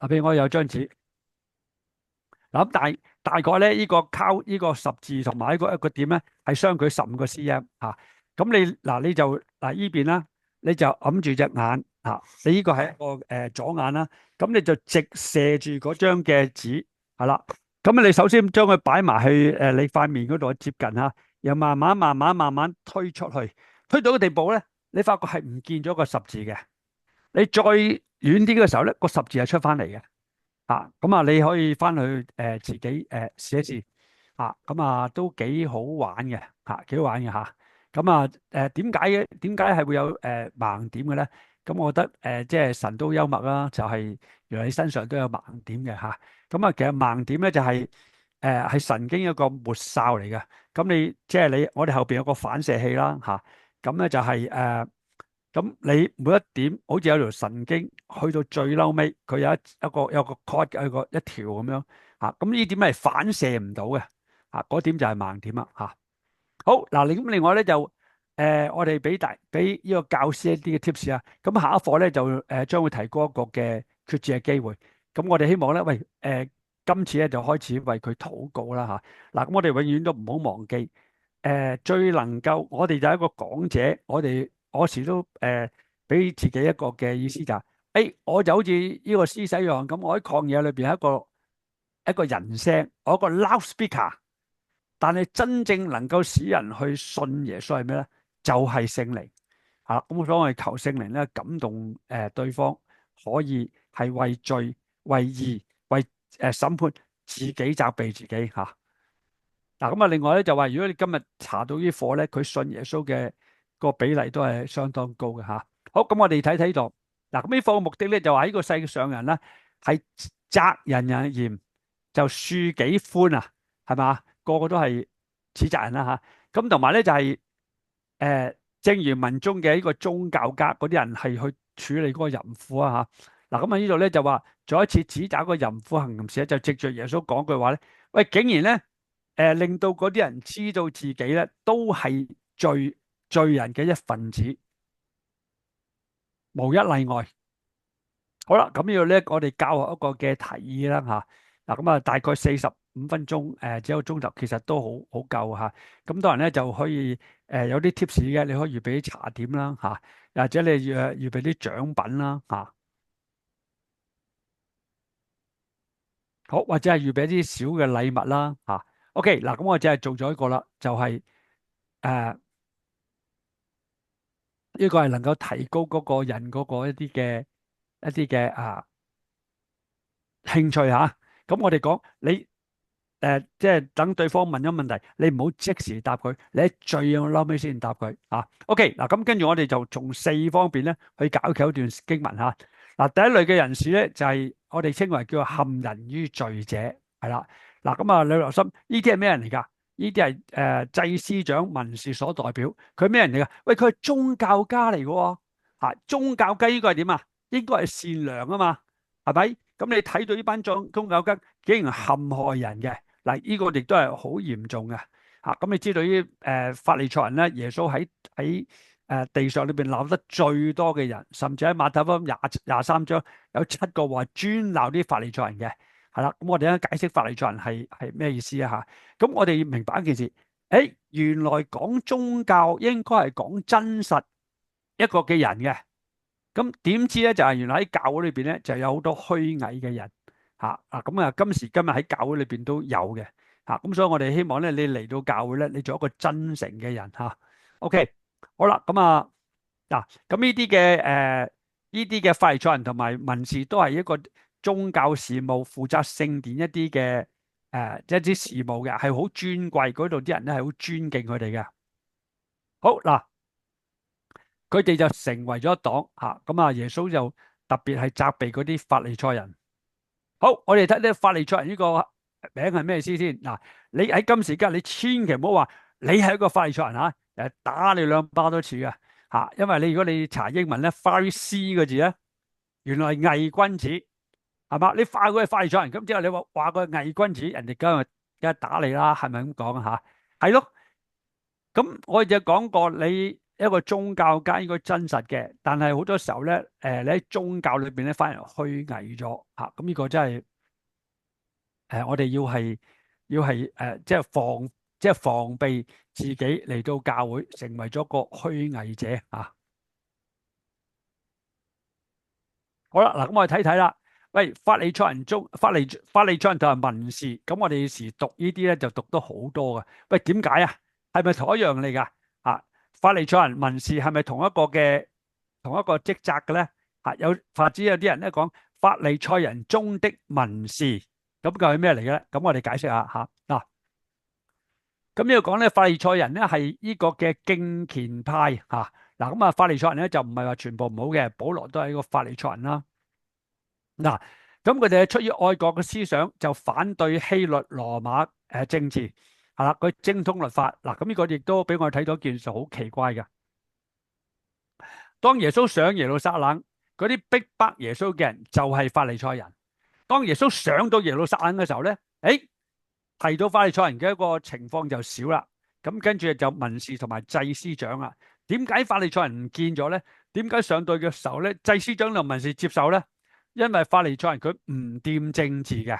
譬如我有張紙嗱，咁大概咧呢個十字同埋一個點咧係相距15個 cm 咁你就呢邊啦，你就揞住隻眼你呢個係一個左眼啦，咁你就直射住嗰張嘅紙係啦。咁你首先將佢擺埋去你塊面嗰度接近又慢慢推出去，推到個地步咧，你發覺係唔見咗個十字嘅。你再遠啲嘅時候咧，個十字係出翻嚟嘅咁你可以翻去自己試一試咁都幾好玩嘅幾好玩嘅咁點解係會有盲點嘅咧？咁我覺得即係神都幽默啦，就係原來你身上都有盲點嘅咁其實盲點咧就係神經一個末梢嚟嘅。咁即係我哋後邊有個反射器啦咁咧就係咁你每一點好似有條神經去到最嬲尾，佢有個 cord 一條咁樣咁呢點係反射唔到嘅嗰點就係盲點啦好嗱，咁另外咧就我哋俾呢個教師一啲嘅 tips 咁下一課咧就將會提供一個嘅決志嘅機會。咁我哋希望咧，今今次咧就開始為佢禱告啦嚇。嗱，咁我哋永遠都唔好忘記，最能夠我哋就係一個講者，我時都俾自己一個嘅意思就係，我就好似呢個施洗約翰咁，我喺曠野裏邊係一個人聲，我一個 loudspeaker，但係真正能夠使人去信耶穌係咩咧？就係聖靈嚇。咁所以我哋求聖靈咧感動對方，可以係為罪、為義、為審判自己責備自己嚇。嗱咁啊，另外咧就話，如果你今日查到啲課咧，佢信耶穌嘅個比例都係相當高嘅嚇。好，咁我哋睇睇度。嗱，咁呢課嘅目的咧就話呢個世上人咧係責人人嚴，就恕己寬啊，係嘛？個個都係指責人啦嚇。咁同埋咧就係正如文中嘅呢個宗教家嗰啲人係去處理嗰個淫婦啊嚇。嗱，咁啊呢度咧就話再一次指責個淫婦行淫時咧，就藉著耶穌講句話咧，喂，竟然咧令到嗰啲人知道自己咧都係罪人嘅一份子，無一例外。好啦，咁呢度咧，我哋教學一個嘅提議啦嚇。嗱，咁啊，大概45分鐘，只有個鐘頭，其實都好夠嚇。咁當然咧就可以有啲 tips 嘅，你可以預備啲茶點啦嚇，或者你預備啲獎品啦嚇。好，或者係預備啲小嘅禮物啦嚇。OK，嗱，咁我只係做咗一個啦，就係呢個係能夠提高嗰個人嗰個一啲嘅興趣嚇。咁我哋講你即係等對方問咗問題，你唔好即時答佢，你喺最後尾先答佢嚇。OK，嗱，咁跟住我哋就從4方面咧去搞佢一段經文嚇。嗱，第一類嘅人士咧就係我哋稱為叫做陷人於罪者，係啦。嗱，咁啊，你留心呢啲係咩人嚟㗎？呢啲係祭司長、文士所代表，佢咩人嚟㗎？喂，佢係宗教家嚟嘅喎嚇。宗教家應該係點啊？應該係善良啊嘛，係咪？咁你睇到呢班宗教家竟然陷害人嘅，嗱，呢個亦都係好嚴重嘅嚇。咁你知道呢法利賽人咧，耶穌喺地上裏邊鬧得最多嘅人，甚至喺馬太福音23章有7個話專鬧啲法利賽人嘅，係啦。咁我哋咧解釋法利賽人係咩意思啊嚇？咁我哋要明白一件事，原來講宗教應該係講真實一個嘅人嘅。咁點知咧就係原來喺教會裏邊咧就有好多虛偽嘅人嚇啊！咁啊今時今日喺教會裏邊都有嘅嚇。咁所以我哋希望咧你嚟到教會咧，你做一個真誠嘅人嚇。OK，好啦，咁啊嗱，咁呢啲嘅法利賽人同埋文士都係一個宗教事務負責聖殿一啲嘅即係啲事務嘅，係好尊貴，嗰度啲人咧係好尊敬佢哋嘅。好嗱。佢哋就成為咗一黨嚇，咁啊耶穌就特別係責備嗰啲法利賽人。好，我哋睇睇法利賽人呢個名係咩意思先嗱？你喺今時今日，你千祈唔好話你係一個法利賽人嚇，打你2巴都似嘅嚇，因為如果你查英文咧，Pharisee 個字咧，原來係偽君子係嘛？你話佢係法利賽人，咁之後你話佢係偽君子，人哋梗係打你啦，係咪咁講啊嚇？係咯，咁我哋就講過你。一個宗教家應該真實嘅，但係好多時候咧，你喺宗教裏邊咧反而虛偽咗嚇，咁呢個真係我哋要係即係防備自己嚟到教會成為咗個虛偽者啊！好啦，嗱，咁我哋睇睇啦。喂，法利賽人同埋文士，咁我哋有時讀呢啲咧就讀得好多嘅。喂，點解啊？係咪同一樣嚟㗎？啊？法利賽人、文士係咪同一個職責嘅咧？或者有啲人咧講法利賽人中的文士，咁究竟係咩嚟嘅咧？咁我哋解釋下嚇嗱。咁呢度講咧，法利賽人咧係呢個嘅敬虔派嚇嗱。咁啊，法利賽人咧就唔係話全部唔好嘅，保羅都係一個法利賽人啦。嗱，咁佢哋係出於愛國嘅思想，就反對希律羅馬政治。係啦，佢精通律法嗱，咁呢個亦都俾我睇到一件事好奇怪嘅。當耶穌上耶路撒冷，嗰啲逼迫耶穌嘅人就係法利賽人。當耶穌上到耶路撒冷嘅時候咧，提到法利賽人嘅一個情況就少啦。咁跟住就文士同埋祭司長啦。點解法利賽人唔見咗咧？點解上到嘅時候咧，祭司長同文士接受咧？因為法利賽人佢唔掂政治嘅。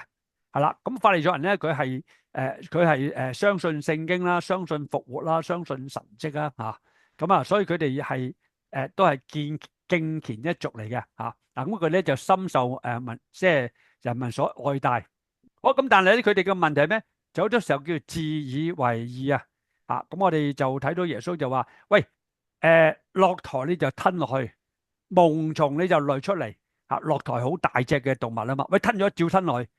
係啦。咁法利賽人咧，佢係相信聖經啦，相信復活啦，相信神蹟啦嚇。咁啊，所以佢哋係都係敬虔一族嚟嘅嚇。嗱，咁佢咧就深受即係人民所愛戴。好，咁但係咧，佢哋嘅問題係咩？就好多時候叫自以為義啊！咁我哋就睇到耶穌就話：喂，駱駝你就吞落去，蠓蟲你就濾出嚟。駱駝好大隻嘅動物啊嘛，喂，吞咗照吞落去。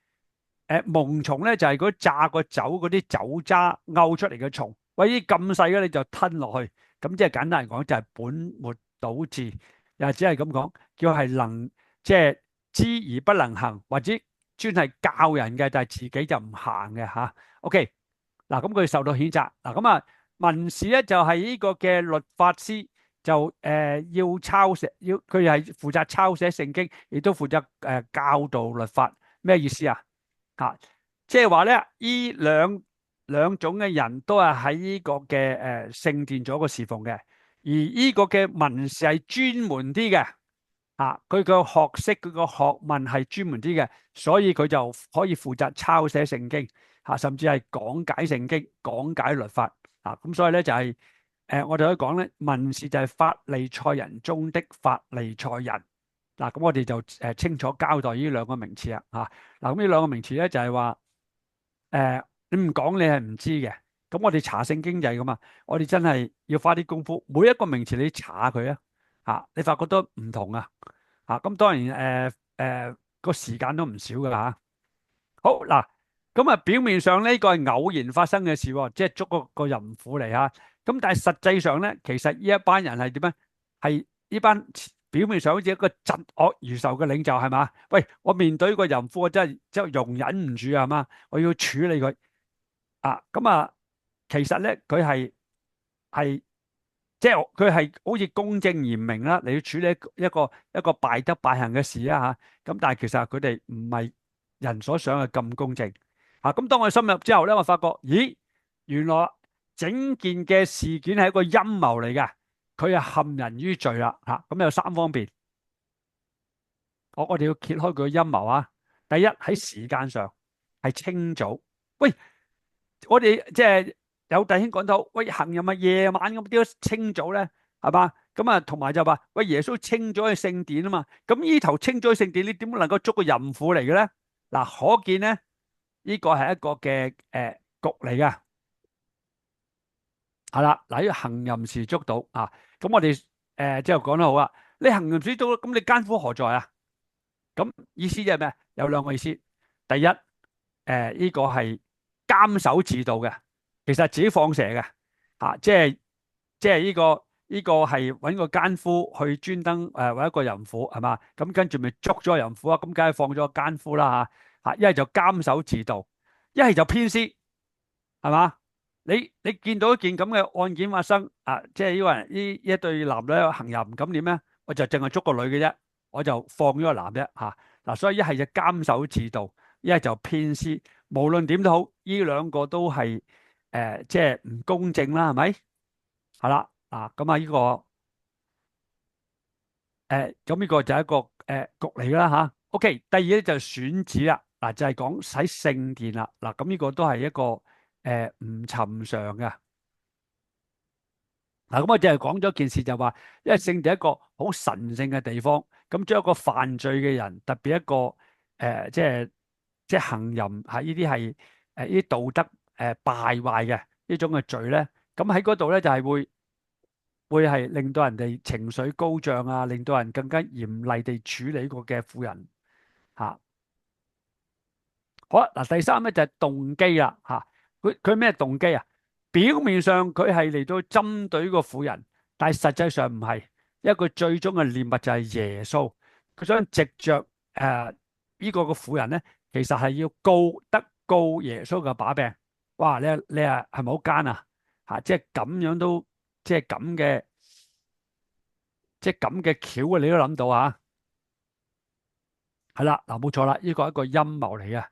蠓蟲咧就係嗰啲榨個酒嗰啲酒渣勾出嚟嘅蟲，喂，呢咁細嘅你就吞落去，咁即係簡單嚟講就係本末倒置，又只係咁講，叫係即係知而不能行，或者專係教人嘅，但係自己就唔行嘅吓。OK，嗱，咁佢受到譴責。嗱，咁啊，文士咧就係呢個嘅律法師，就要抄寫，佢係負責抄寫聖經，亦都負責教導律法。咩意思啊？即係話咧，呢兩種嘅人都係喺呢個嘅聖殿做一個侍奉嘅，而呢個嘅文士係專門啲嘅，佢個學識佢個學問係專門啲嘅，所以佢就可以負責抄寫聖經，甚至係講解聖經、講解律法，咁所以咧就係我哋可以講咧，文士就係法利賽人中的法利賽人。嗱，咁我哋就清楚交代呢兩個名詞啦，嗱，咁呢兩個名詞咧就係話，你唔講你係唔知嘅。咁我哋查聖經就係咁啊，我哋真係要花啲功夫，每一個名詞你查下佢啊，你發覺都唔同啊，咁當然個時間都唔少噶吓。好嗱，咁啊表面上呢個係偶然發生嘅事，即係捉個淫婦嚟吓，咁但係實際上咧，其實呢一班人係點咧？係呢班表面上好似一個嫉惡如仇嘅領袖係嘛？喂，我面對個淫婦，我真係容忍唔住係嘛？我要處理佢咁啊，其實咧佢係即係佢係好似公正嚴明啦，你要處理一個敗德敗行嘅事啊吓。咁但係其實佢哋唔係人所想嘅咁公正咁當我深入之後咧，我發覺咦，原來整件嘅事件係一個陰謀嚟嘅。佢係陷人於罪啦咁有三方面，我哋要揭開佢嘅陰謀啊。第一，喺時間上係清早，喂，我哋即係有弟兄講到，喂，行人咪夜晚咁，點解清早咧？係嘛？咁啊，同埋就話，喂，耶穌清咗去聖殿啊嘛，咁呢頭清咗去聖殿，你點能夠捉個淫婦嚟嘅咧？嗱，可見咧呢個係一個嘅局嚟嘅。係啦，嗱，呢個行淫時捉到咁我哋之後講得好啦。你行淫時捉到，咁你奸夫何在啊？咁意思即係咩？有兩個意思。第一，呢個係監守自盜嘅，其實自己放蛇嘅即係呢個係揾個奸夫去專登揾一個淫婦係嘛？咁跟住咪捉咗個淫婦啊？咁梗係放咗個奸夫啦一係就監守自盜，一係就偏私係嘛？你見到一件咁嘅案件發生即係呢個人呢一對男女行淫，咁點咧？我就淨係捉個女嘅啫，我就放咗個男啫嗱，所以一係就監守自盜，一係就偏私。無論點都好，呢兩個都係即係唔公正啦，係咪？係啦咁啊呢個咁呢個就係一個局嚟啦OK，第二咧就選址啦，就係講喺聖殿啦咁呢個都係一個唔尋常嘅咁我就係講咗件事就話，因為聖殿係一個好神聖嘅地方，咁將一個犯罪嘅人，特別一個即係行淫呢啲係呢啲道德敗壞嘅呢種嘅罪咧，咁喺嗰度咧就係會係令到人哋情緒高漲啊，令到人更加嚴厲地處理過嘅婦人好啦，第三咧就係動機啦佢咩動機啊？表面上佢係嚟到針對個婦人，但係實際上唔係，因為佢最終嘅獵物就係耶穌，佢想藉着呢個嘅婦人咧，其實係要告耶穌嘅把柄。哇！你係咪好奸啊？即係咁樣都即係咁嘅，即係咁嘅橋你都諗到係啦，冇錯啦，呢個係一個陰謀嚟嘅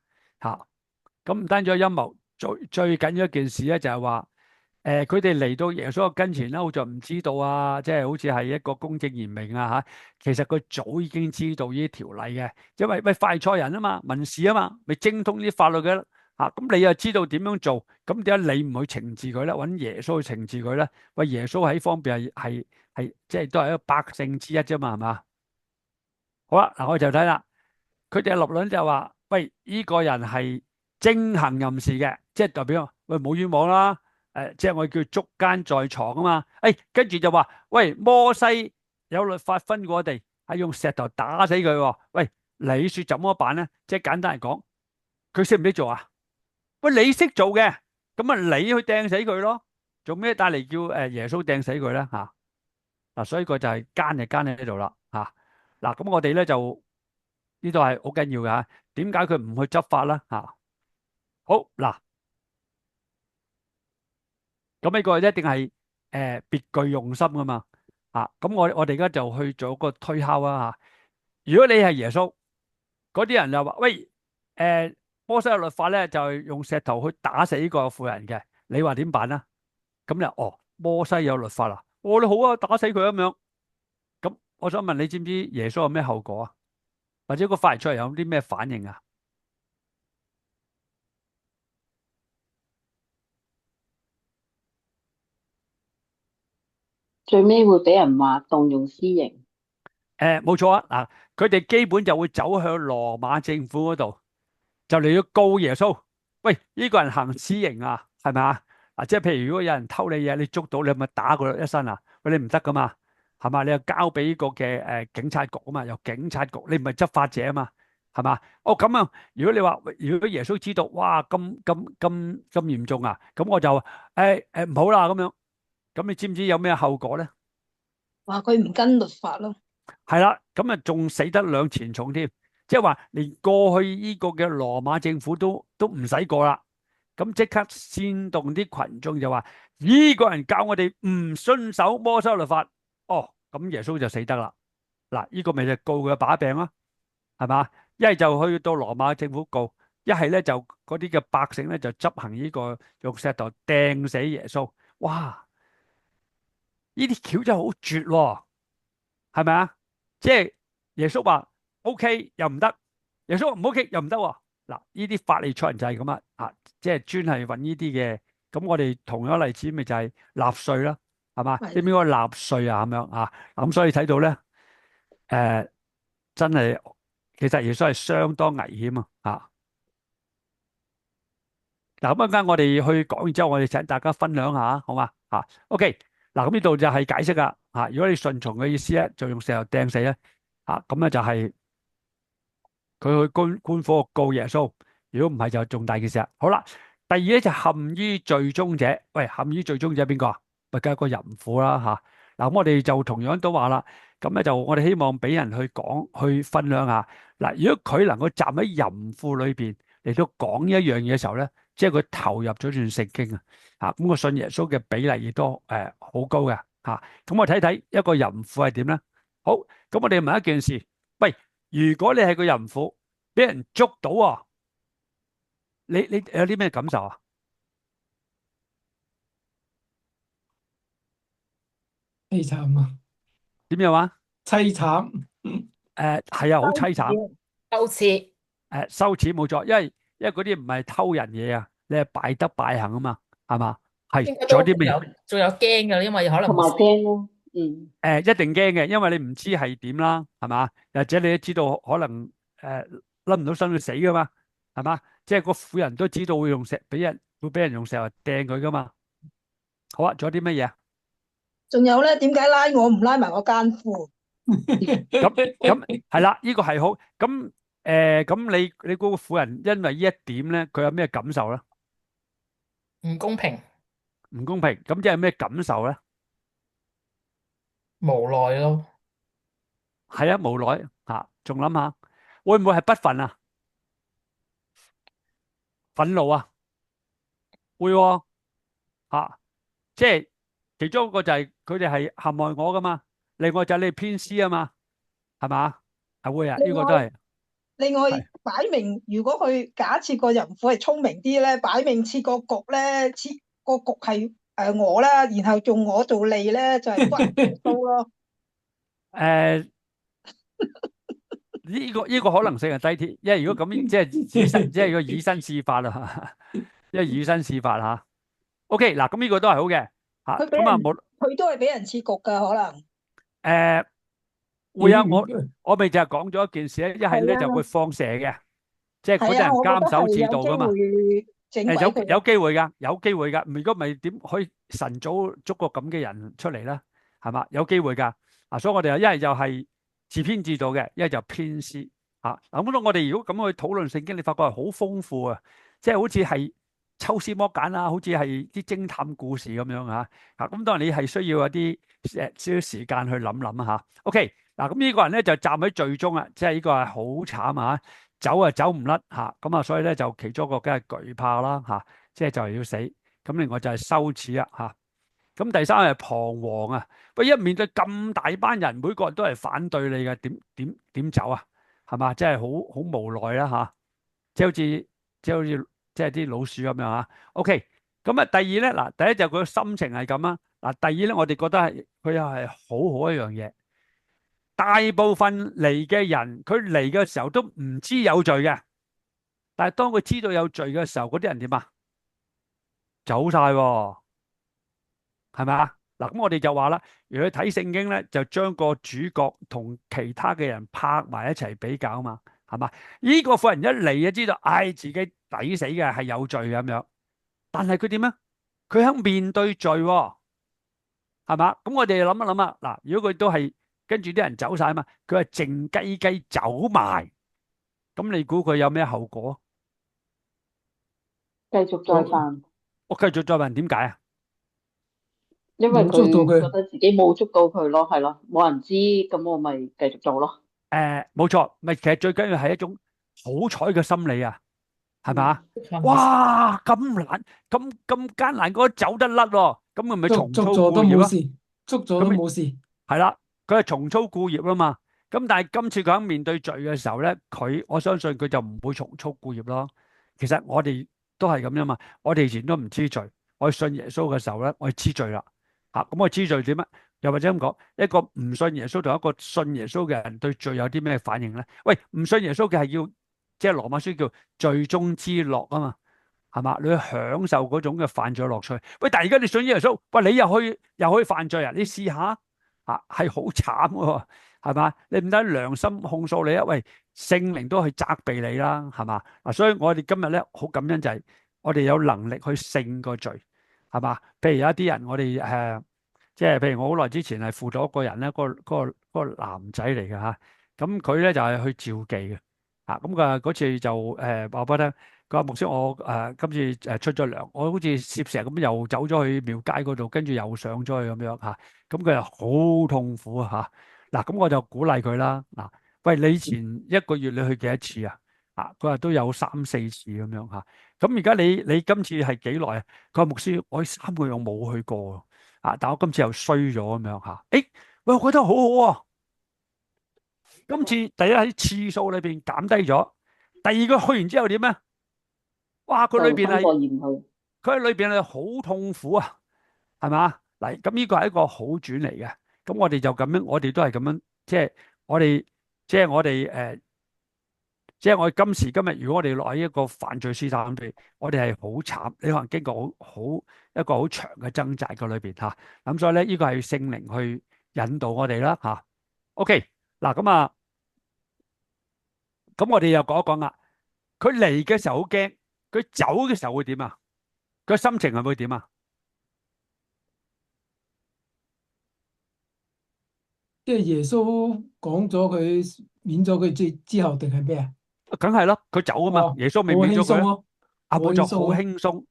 咁唔單止係陰謀，最緊要一件事咧就係話佢哋嚟到耶穌嘅跟前咧，好似唔知道啊，即係好似係一個公正嚴明啊嚇。其實佢早已經知道呢啲條例嘅，因為喂法利賽人啊嘛，文士啊嘛，咪精通啲法律嘅嚇。咁你又知道點樣做，咁點解你唔去懲治佢咧？揾耶穌去懲治佢咧？喂，耶穌喺方面係即係都係一個百姓之一啫嘛，係嘛？好啦，嗱我就睇啦，佢哋嘅立論就話：喂，呢個人係精行淫事嘅，即係代表喂冇冤枉啦。即係我叫捉奸在床啊嘛。跟住就話：喂，摩西有律法吩過我哋係用石頭打死佢喎。喂，你説怎麼辦咧？即係簡單嚟講，佢識唔識做啊？喂，你識做嘅，咁啊你去掟死佢咯。做咩帶嚟叫耶穌掟死佢咧？嚇嗱，所以佢就係奸就奸喺度啦。嚇嗱，咁我哋咧就呢度係好緊要嘅嚇。點解佢唔去執法啦？嚇好嗱。咁呢個一定係別具用心噶嘛。咁我哋而家就去做個推敲啊。如果你係耶穌，嗰啲人就話：喂，摩西嘅律法咧就係用石頭去打死呢個婦人嘅，你話點辦啊？咁你摩西有律法啦，你好啊，打死佢咁樣。咁我想問你，知唔知耶穌有咩後果啊？或者個法利賽人有啲咩反應啊？最尾會俾人話動用私刑。冇錯啊。嗱，佢哋基本就會走向羅馬政府嗰度，就嚟要告耶穌。喂，呢個人行私刑啊，係咪啊？即係譬如如果有人偷你嘢，你捉到你咪打佢一身啊？喂，你唔得噶嘛，係嘛？你又交俾呢個嘅警察局啊嘛，由警察局，你唔係執法者啊嘛，係嘛？咁啊，如果你話如果耶穌知道，哇咁嚴重啊，咁我就唔好啦咁樣。咁你知唔知有咩後果咧？話佢唔跟律法咯。係啦，咁啊仲死得兩錢重添，即係話連過去呢個嘅羅馬政府都唔使過啦，咁即刻煽動啲群眾就話呢個人教我哋唔遵守摩西律法，咁耶穌就死得啦。嗱，呢個咪就告佢嘅把柄咯，係嘛？一係就去到羅馬政府告，一係咧就嗰啲嘅百姓咧就執行呢個用石頭掟死耶穌。哇！呢啲橋真係好絕喎，係咪啊？即係耶穌話 OK 又唔得，耶穌話唔 OK 又唔得喎。嗱，呢啲法利賽人就係咁即係專係揾呢啲嘅。咁我哋同樣例子咪就係納稅啦，係嘛？係應唔應該納稅啊？咁樣咁所以睇到咧，真係其實耶穌係相當危險啊！嗱，咁一陣間我哋去講完之後，我哋請大家分享下，好嘛？OK，嗱，咁呢度就係解釋啦。如果你順從嘅意思咧，就用石頭掟死咧。咁咧就係佢去官府告耶穌。如果唔係就重大件事。好啦，第二咧就陷於罪中者。喂，陷於罪中者邊個啊？咪梗係個淫婦啦嗱，咁我哋就同樣都話啦。咁咧就我哋希望俾人去講去分享下。嗱，如果佢能夠站喺淫婦裏邊嚟到講呢一樣嘢嘅時候咧，即係佢投入咗段聖經咁我信耶穌嘅比例亦都好高嘅咁我睇睇一個淫婦係點咧？好，咁我哋問一件事，喂，如果你係個淫婦，俾人捉到你有啲咩感受啊？凄慘啊！點樣啊？凄慘，係啊，好凄慘，羞恥，羞恥冇錯，因為嗰啲唔係偷人嘢啊，你係敗德敗行啊嘛，係嘛？係，應該仲有啲咩？仲有驚噶，因為可能同埋驚咯。一定驚嘅，因為你唔知係點啦，係嘛？或者你都知道可能甩唔到身去死噶嘛，係嘛？即係個婦人都知道會俾人用石頭掟佢噶嘛。好啊，仲有啲乜嘢啊？仲有咧，點解拉我唔拉埋我奸夫？咁係啦，呢個係好。咁你估個婦人因為呢一點咧，佢有咩感受咧？唔公平，唔公平，咁即係咩感受咧？無奈咯。係啊，無奈仲諗下會唔會係不忿啊？憤怒啊？會喎即係其中一個就係佢哋係陷害我噶嘛，另外就係你偏私啊嘛，係嘛？係會啊，呢個都係。另外係擺明，如果佢假設個淫婦係聰明啲咧，擺明設個局咧，設個局係我啦，然後用我做例咧，就係屈耶穌咯。誒呢個可能性係低啲，因為如果咁即係即係個以身試法啊，因為以身試法嚇。OK，嗱咁呢個都係好嘅嚇。佢俾人咁啊冇佢都係俾人設局㗎，可能誒會啊，我咪就係講咗一件事咧，一係咧係啊就會放蛇嘅，即係嗰啲係啊，人我覺得監守自係有機盜噶嘛。會整鬼佢。有機會㗎，有機會㗎。如果唔係點可以晨早捉個咁嘅人出嚟咧？係嘛？有機會㗎。啊，所以我哋一係就係自編自導嘅，一係就編詩嚇。咁我哋如果咁去討論聖經，你發覺係好豐富啊，即係好似係抽絲剝繭啦，好似係啲偵探故事咁樣嚇。咁當然你係需要一啲少少時間去諗諗嚇。OK，嗱咁呢個人咧就站喺罪中啊，即係呢個係好慘啊！走啊走唔甩嚇，咁啊所以咧就其中一個梗係懼怕啦嚇，即係就係要死。咁另外就係羞恥啊嚇。咁第三係彷徨啊！喂，一面對咁大班人，每個人都係反對你嘅，點走啊？係嘛？即係好無奈啦嚇，即係好似即係啲老鼠咁樣嚇。OK，咁啊第二咧嗱，第一就佢嘅心情係咁啊。嗱，第二咧我哋覺得係佢又係好好一樣嘢。大部分嚟嘅人，佢嚟嘅時候都唔知有罪嘅，但係當佢知道有罪嘅時候，嗰啲人點啊？走晒喎，係咪啊？嗱，咁我哋就話啦，如果睇聖經咧，就將個主角同其他嘅人拍埋一齊比較啊嘛，係嘛？呢個婦人一嚟就知道，唉，自己抵死嘅係有罪咁樣，但係佢點啊？佢肯面對罪喎，係嘛？咁我哋諗一諗啊，嗱，如果佢都係跟住啲人走晒啊嘛，佢係靜雞雞走埋，咁你估佢有咩後果？繼續再犯，我繼續再問點解啊？冇因為佢捉到佢覺得自己冇捉到佢咯，係咯，冇人知，咁我咪繼續做咯。冇錯，咪其實最緊要係一種好彩嘅心理啊，係咪啊？嗯哇，咁難，咁艱難，嗰走得甩喎，咁佢咪重操捉咗都故業咯？冇事，捉咗都冇事。係啦，佢係重操故業啊嘛。咁但係今次佢肯面對罪嘅時候咧，我相信佢就唔會重操故業咯。其實我哋都係咁樣嘛，我哋以前都唔知罪，我哋信耶穌嘅時候咧，我哋知罪啦。咁我知罪點啊？又或者咁講，一個唔信耶穌同一個信耶穌嘅人對罪有啲咩反應咧？喂，唔信耶穌嘅係要即係羅馬書叫罪中之樂啊嘛，係嘛？你去享受嗰種嘅犯罪樂趣。喂，但係而家你信耶穌，喂，你又可以犯罪啊？你試下係好慘喎，係嘛？你唔得良心控訴你啊？喂，聖靈都去責備你啦，係嘛？所以我哋今日咧好感恩就係我哋有能力去勝個罪，係嘛？譬如有一啲人我哋即係譬如我好耐之前係輔導一個人咧，嗰個男仔嚟嘅嚇，咁佢咧就係去召妓嘅，咁佢嗰次就話俾我聽，佢話牧師我今次出咗糧，我好似攝石咁又走咗去廟街嗰度，跟住又上咗去咁樣嚇，咁佢又好痛苦啊嚇，嗱咁我就鼓勵佢啦，嗱，喂，你以前一個月你去幾多次啊？佢話都有3、4次咁樣嚇，咁而家你今次係幾耐啊？佢話牧師我3個月我冇去過。但我今次又衰咗咁樣嚇，喂，我覺得好好啊！今次第一喺次數裏邊減低咗，第二個去完之後點咧？哇！佢裏邊係佢喺裏邊係好痛苦啊，係嘛？嗱，咁呢個係一個好轉嚟嘅。咁我哋就咁樣，我哋都係咁樣，即係我哋即係我哋今時今日，如果我哋落喺一個犯罪試探裏邊，我哋係好慘，你可能經過一個好長嘅掙扎嘅裏邊嚇。咁所以咧，呢個係聖靈去引導我哋啦嚇。OK，嗱咁我哋又講一講啦。佢嚟嘅時候好驚，佢走嘅時候會點啊？佢心情係會點啊？即係耶穌講咗佢免咗佢之後，定係咩啊？梗係咯，佢走啊嘛，哦耶穌未好免咗佢啊。輕鬆咯，冇錯，好好輕鬆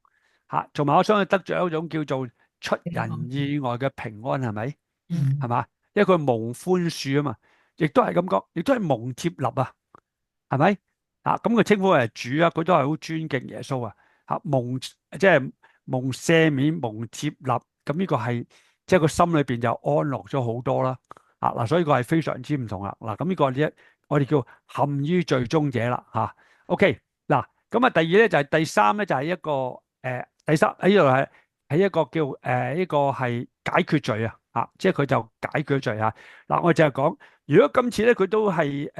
嚇。同埋我相信得咗一種叫做出人意外嘅平安，係咪？係嘛？因為佢蒙寬恕啊嘛，亦都係咁講，亦都係蒙接納啊，係咪？咁佢稱呼為主啊，佢都係好尊敬耶穌啊。蒙即係蒙赦免、蒙接納，咁呢個係即係個心裏邊就安樂咗好多啦。所以個係非常之唔同啦。咁呢個我哋叫陷於罪中者啦。OK，咁啊，第二咧就係第三咧就係一個第三喺呢度係係一個叫呢個係解決罪啊，即係佢就解決罪啊。嗱，我就係講，如果今次咧佢都係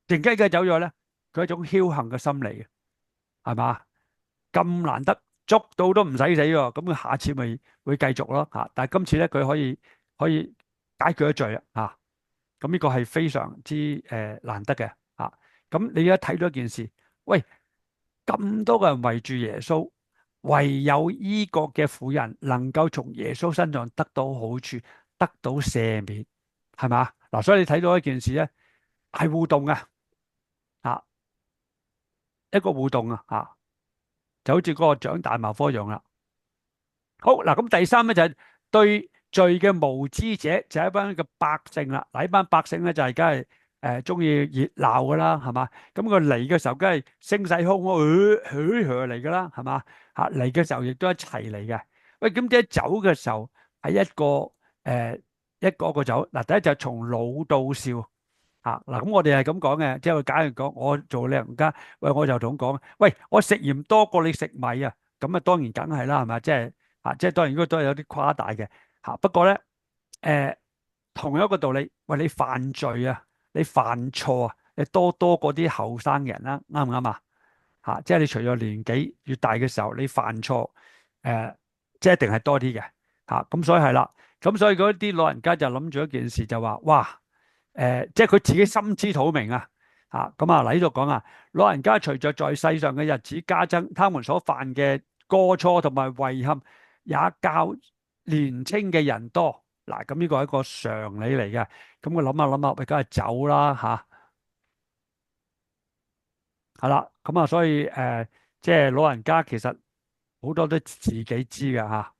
靜雞雞走咗咧，佢係一種僥倖嘅心理嘅，係嘛？咁難得捉到都唔使死喎，咁佢下次咪會繼續咯嚇。但係今次咧佢可以解決咗罪啊，咁呢個係非常之難得嘅啊。咁你而家睇到一件事，喂，咁多個人圍住耶穌，唯有依個嘅婦人能夠從耶穌身上得到好處，得到赦免，係嘛？嗱，所以你睇到一件事咧，係互動嘅啊，一個互動啊，就好似嗰個長大麻風一樣啦。好嗱，咁第三咧就係對罪嘅無知者，就係一班嘅百姓啦。嗱，呢班百姓咧就係梗係中意熱鬧噶啦，係嘛？咁佢嚟嘅時候，梗係聲勢洶湧，嚟噶啦，係嘛？嚇嚟嘅時候亦都一齊嚟嘅。喂，咁點解走嘅時候係一個個走？嗱，第一就係從老到少。嗱，咁我哋係咁講嘅，即係假如講我做老人家，喂，我就同講，喂，我食鹽多過你食米啊，咁啊當然梗係啦，係咪？即係當然應該都係有啲誇大嘅不過咧，同一個道理，喂，你犯罪啊，你犯錯啊，你多過啲後生人啦，啱唔啱啊？即係你除咗年紀越大嘅時候，你犯錯即係一定係多啲嘅咁所以係啦，咁所以嗰啲老人家就諗住一件事就話，哇！即係佢自己心知肚明咁啊，嚟呢度講啊，老人家隨着在世上嘅日子加增，他們所犯嘅過錯同埋遺憾也較年青嘅人多。嗱，咁呢個係一個常理嚟嘅。咁我諗下，喂，梗係走啦係啦。咁啊，所以即係老人家其實好多都自己知嘅好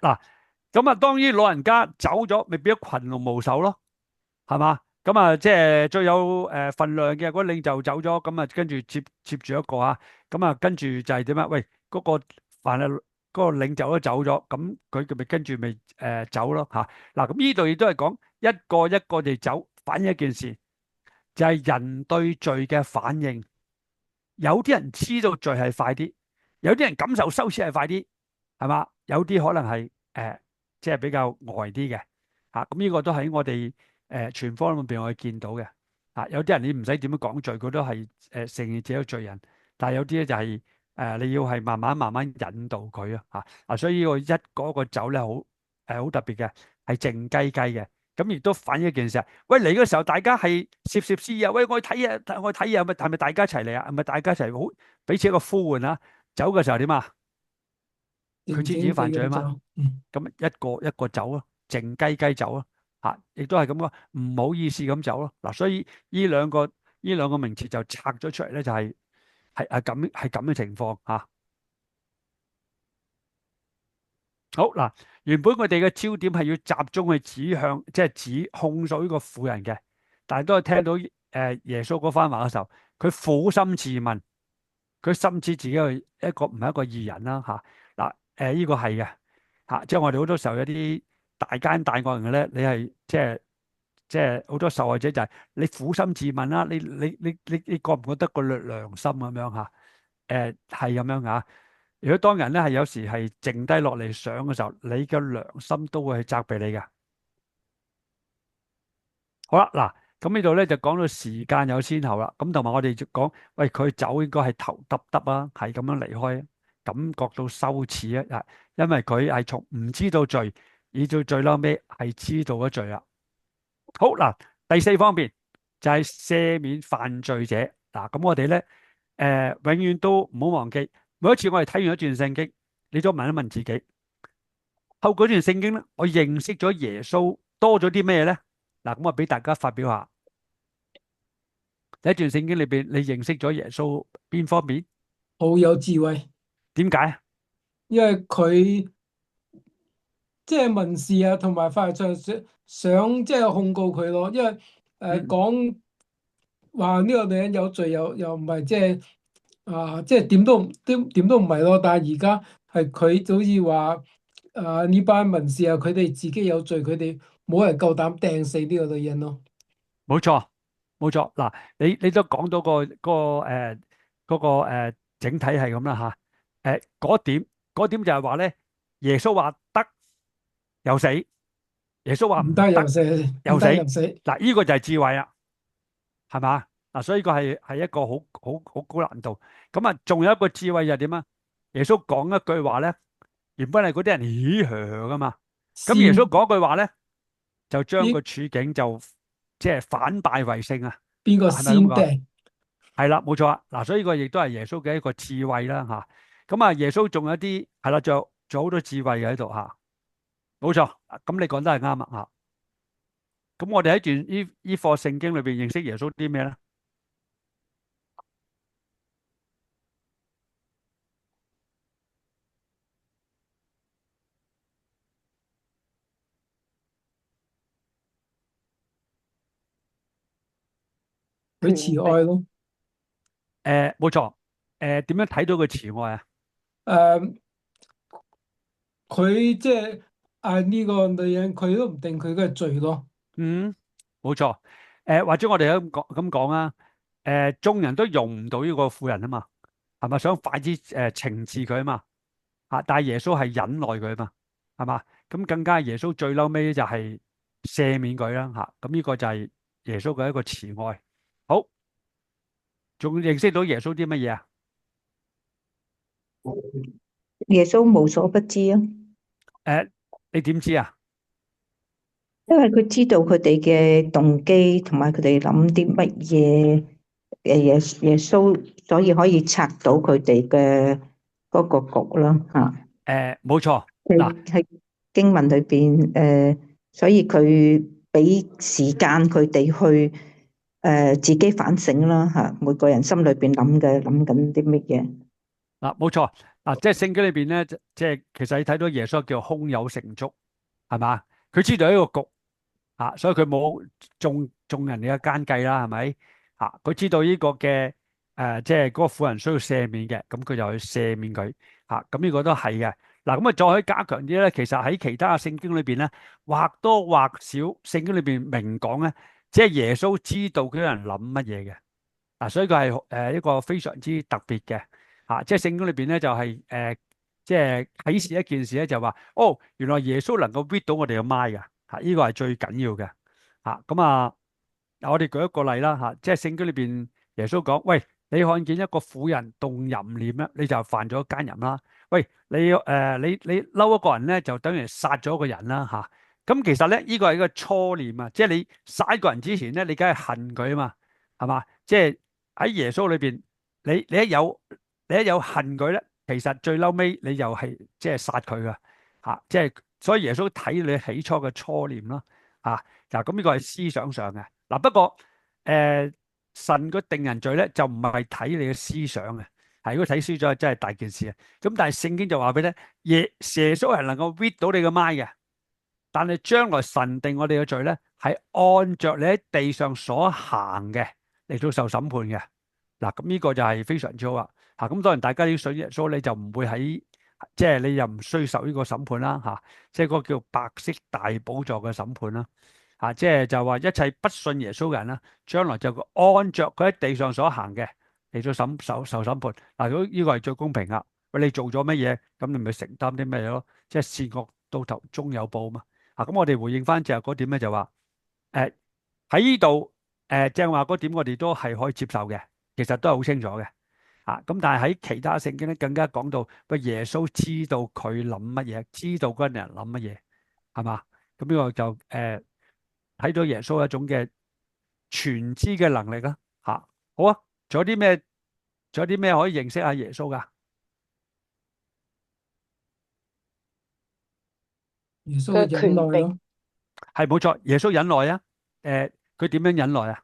嗱，咁啊，當然老人家走咗，咪變咗群龍無首咯。係嘛？咁啊，即係最有份量嘅嗰領袖走咗，咁啊跟住接住一個咁啊跟住就係點啊？喂，嗰個凡係嗰個領袖都走咗，咁佢咪跟住咪走咯嗱，咁呢度亦都係講一個一個地走，反映一件事，就係人對罪嘅反應。有啲人知道罪係快啲，有啲人感受羞恥係快啲，係嘛？有啲可能係即係比較呆啲嘅咁呢個都喺我哋全科裏邊我哋見到嘅有啲人你唔使點樣講罪，佢都係承認自己係罪人，但係有啲咧就係你要係慢慢引導佢所以呢個一個一個走咧好好特別嘅，係靜雞雞嘅。咁亦都反映一件事喂，嚟嘅時候大家係攝私啊，喂，我去睇嘢，我去睇嘢，係咪大家一齊嚟啊？係咪大家一齊好彼此一個呼喚走嘅時候點啊？佢知自己犯罪啊嘛，咁一個一個走咯，靜雞雞走咯亦都係咁講，唔好意思咁走咯所以呢兩個名詞就拆咗出嚟咧，就係咁嘅情況好嗱，原本佢哋嘅焦點係要集中去指向，即係指控訴呢個婦人嘅，但係都係聽到耶穌嗰番話嘅時候，佢苦心自問，佢深知自己係一個唔係一個義人啦嗱呢個係嘅即係我哋好多時候有啲大奸大惡人嘅咧，你係即係好多受害者就係你苦心自問啦，你覺唔覺得個良心咁樣係咁樣如果當人咧係有時係靜低落嚟想嘅時候，你嘅良心都會去責備你嘅。好啦，嗱，咁呢度咧就講到時間有先後啦。咁同埋我哋就講，喂，佢走應該係頭耷耷啊，係咁樣離開，感覺到羞恥啊，因為佢係從唔知道罪，以到最嬲尾係知道咗罪啦。好嗱，第四方面就係赦免犯罪者嗱。咁我哋咧永遠都唔好忘記。每一次我哋睇完一段聖經，你都問一問自己，透過段聖經咧，我認識咗耶穌多咗啲咩咧？嗱，咁我俾大家發表下。第一段聖經裏邊，你認識咗耶穌邊方面？好有智慧，點解？因為佢即係文士啊，同埋法利賽人想即係控告佢咯，因為講話呢個女人有罪，又唔係即係點都唔係咯。但係而家係佢好似話呢班文士啊，佢哋自己有罪，佢哋冇人夠膽掟死呢個女人咯。冇錯，冇錯。嗱，你都講到個整體係咁啦嗰點就係話咧，耶穌話得又死，耶穌話唔唔得得又死，唔又死。得又死。嗱，呢個就係智慧啦，係嘛？嗱，所以個係一個好高難度。咁啊，仲有一個智慧就係點啊？耶穌講一句話咧，原本係嗰啲人咦呵噶嘛，咁耶穌先講句話咧，就將個邊處境就即係反敗為勝啊！邊個係咪咁講？先掟？係啦，冇錯啊！嗱，所以呢個亦都係耶穌嘅一個智慧啦，吓。咁啊，耶穌仲有啲係啦，仲有好多智慧嘅喺度吓，冇錯。咁你講得係啱啊吓。咁我哋喺段呢課聖經裏邊認識耶穌啲咩咧？佢慈愛咯。冇錯。點樣睇到佢慈愛啊？誒，佢即係呢個女人，佢都唔定佢嘅罪咯。嗯，冇錯。或者我哋咁講啊。眾人都容唔到呢個婦人啊嘛，係咪想快啲懲治佢啊嘛？但係耶穌係忍耐佢啊嘛，係嘛？咁更加耶穌最嬲尾就係赦免佢啦吓。咁呢個就係耶穌嘅一個慈愛。好，仲認識到耶穌啲乜嘢啊？耶穌無所不知啊，你點知啊？因為佢知道佢哋嘅動機同埋佢哋諗啲乜嘢，耶穌所以可以拆到佢哋嘅嗰個局啦吓。冇錯。嗱，喺經文裏邊，所以佢俾時間佢哋去自己反省啦吓，每個人心裏邊諗緊啲乜嘢。嗱，冇錯。嗱，即係聖經裏邊咧，即係其實你睇到耶穌叫胸有成竹，係嘛？佢知道一個局。所以佢冇中人哋嘅奸計啦，係咪？佢知道呢個嘅即係嗰個婦人需要赦免嘅，咁佢就去赦免佢。咁呢個都係嘅。嗱，咁啊再可以加強啲咧，其實喺其他嘅聖經裏邊咧，或多或少聖經裏邊明講咧，即係耶穌知道嗰啲人諗乜嘢嘅。所以佢係一個非常之特別嘅。即係聖經裏邊咧就係即係啟示一件事咧，就話哦，原來耶穌能夠 read 到我哋嘅 mind 㗎。呢個係最緊要嘅。咁嗱，我哋舉一個例啦。即係聖經裏邊耶穌講：喂，你看見一個婦人動淫念咧，你就犯咗奸淫啦。喂，你嬲一個人咧，就等於殺咗一個人啦。咁其實咧，呢個係一個初念啊，即係你殺一個人之前咧，你梗係恨佢啊嘛，係嘛？即係喺耶穌裏邊，你一有恨佢咧，其實最嬲尾你又係即係殺佢噶。即係所以耶穌睇你起初嘅初念咯。嗱，咁呢個係思想上嘅。不過神個定人罪咧就唔係睇你嘅思想嘅。如果睇思想真係大件事啊。咁但係聖經就話俾你聽，耶穌係能夠 read 到你嘅 mind 嘅，但係將來神定我哋嘅罪咧係按着你喺地上所行嘅嚟到受審判嘅。咁呢個就係非常之好啊。咁當然大家要信耶穌，你就唔會喺即係你又唔需受呢個審判啦。即係嗰個叫白色大寶座嘅審判啦。即係就話一切不信耶穌嘅人啦，將來就按着佢喺地上所行嘅嚟到受審判。呢個係最公平噶。喂，你做咗乜嘢，咁你咪承擔啲咩嘢咯？即係善惡到頭終有報嘛。咁我哋回應翻就係嗰點咧，就話喺呢度正話嗰點，我哋都係可以接受嘅，其實都係好清楚嘅。咁但係喺其他聖經咧，更加講到喂，耶穌知道佢諗乜嘢，知道嗰啲人諗乜嘢，係嘛？咁呢個就睇到耶穌一種嘅全知嘅能力啦。好啊，仲有啲咩？仲有啲咩可以認識下耶穌噶？耶穌嘅忍耐咯。係冇錯，耶穌忍耐啊。佢點樣忍耐啊？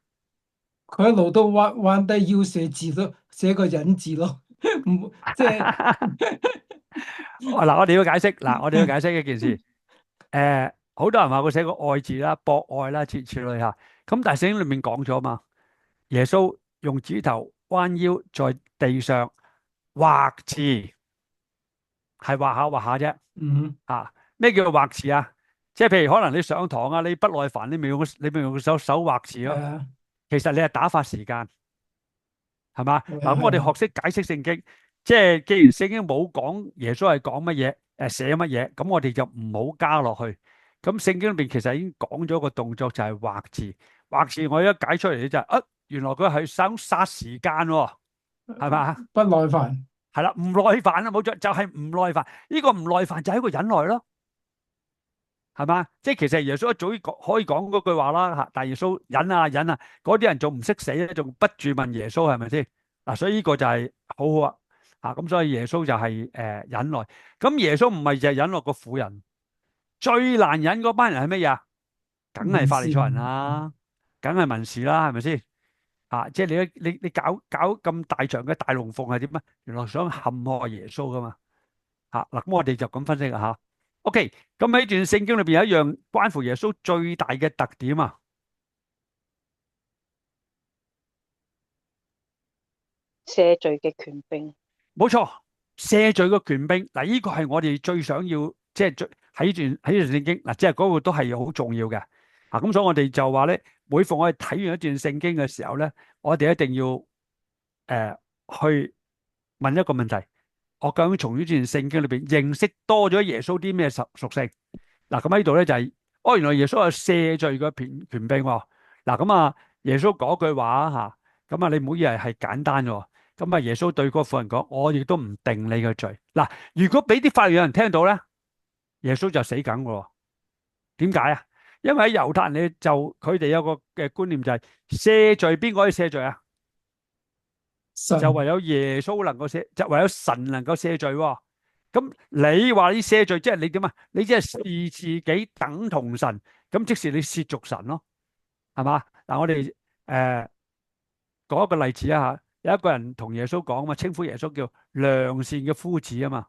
佢一路都彎低腰寫字咯，寫個忍字咯，唔即係嗱，我哋要解釋。我哋要解釋一件事。好多人話佢寫個愛字啦，博愛啦，諸如此類吓。咁但係聖經裏面講咗嘛，耶穌用指頭彎腰在地上畫字，係畫下畫下啫。咩叫畫字啊？即係譬如可能你上堂啊，你不耐煩，你咪用手畫字咯。其實你係打發時間，係嘛？咁我哋學識解釋聖經，即係既然聖經冇講耶穌係講乜嘢，寫乜嘢，咁我哋就唔好加落去。咁聖經裏邊其實已經講咗個動作就係畫字，畫字我一解出嚟咧就係、原來佢係想殺時間喎，係嘛？不耐煩。係啦，唔耐煩啊，冇錯，就係唔耐煩。呢個唔耐煩就係一個忍耐咯，係嘛？即係其實耶穌一早已講可以講嗰句話啦嚇，但係耶穌忍啊忍啊，嗰啲人仲唔識死咧，仲不住問耶穌係咪先？嗱，所以呢個就係好好啊。咁所以耶穌就係忍耐。咁耶穌唔係就係忍耐個婦人，最難忍嗰班人係乜嘢啊？梗係法利賽人啦，梗係文士啦，係咪先？即係你搞咁大場嘅大龍鳳係點啊？原來想陷害耶穌噶嘛。嗱，咁我哋就咁分析吓。OK，咁喺段聖經裏邊有一樣關乎耶穌最大嘅特點啊，赦罪嘅權柄。冇錯，赦罪嘅權柄。嗱，呢個係我哋最想要，即係最喺段聖經嗱，即係嗰個都係好重要嘅。咁所以我哋就話咧，每逢我哋睇完一段聖經嘅時候咧，我哋一定要去問一個問題：我究竟從呢段聖經裏邊認識多咗耶穌啲咩屬性？嗱，咁喺度咧就係，原來耶穌有赦罪嘅權柄喎。嗱，咁啊，耶穌嗰句話吓，咁啊，你唔好以為係簡單喎。咁啊，耶穌對嗰個婦人講：我亦都唔定你嘅罪。嗱，如果俾啲法利賽人聽到咧，耶穌就死梗喎。點解啊？因為喺猶太人咧，就佢哋有個嘅觀念就係赦罪，邊個可以赦罪啊？神就唯有耶穌能夠赦，就唯有神能夠赦罪喎。咁你話你赦罪，即係你點啊？你即係視自己等同神，咁即是你褻瀆神咯，係嘛？嗱，我哋講一個例子啊吓，有一個人同耶穌講啊嘛，稱呼耶穌叫良善嘅夫子啊嘛。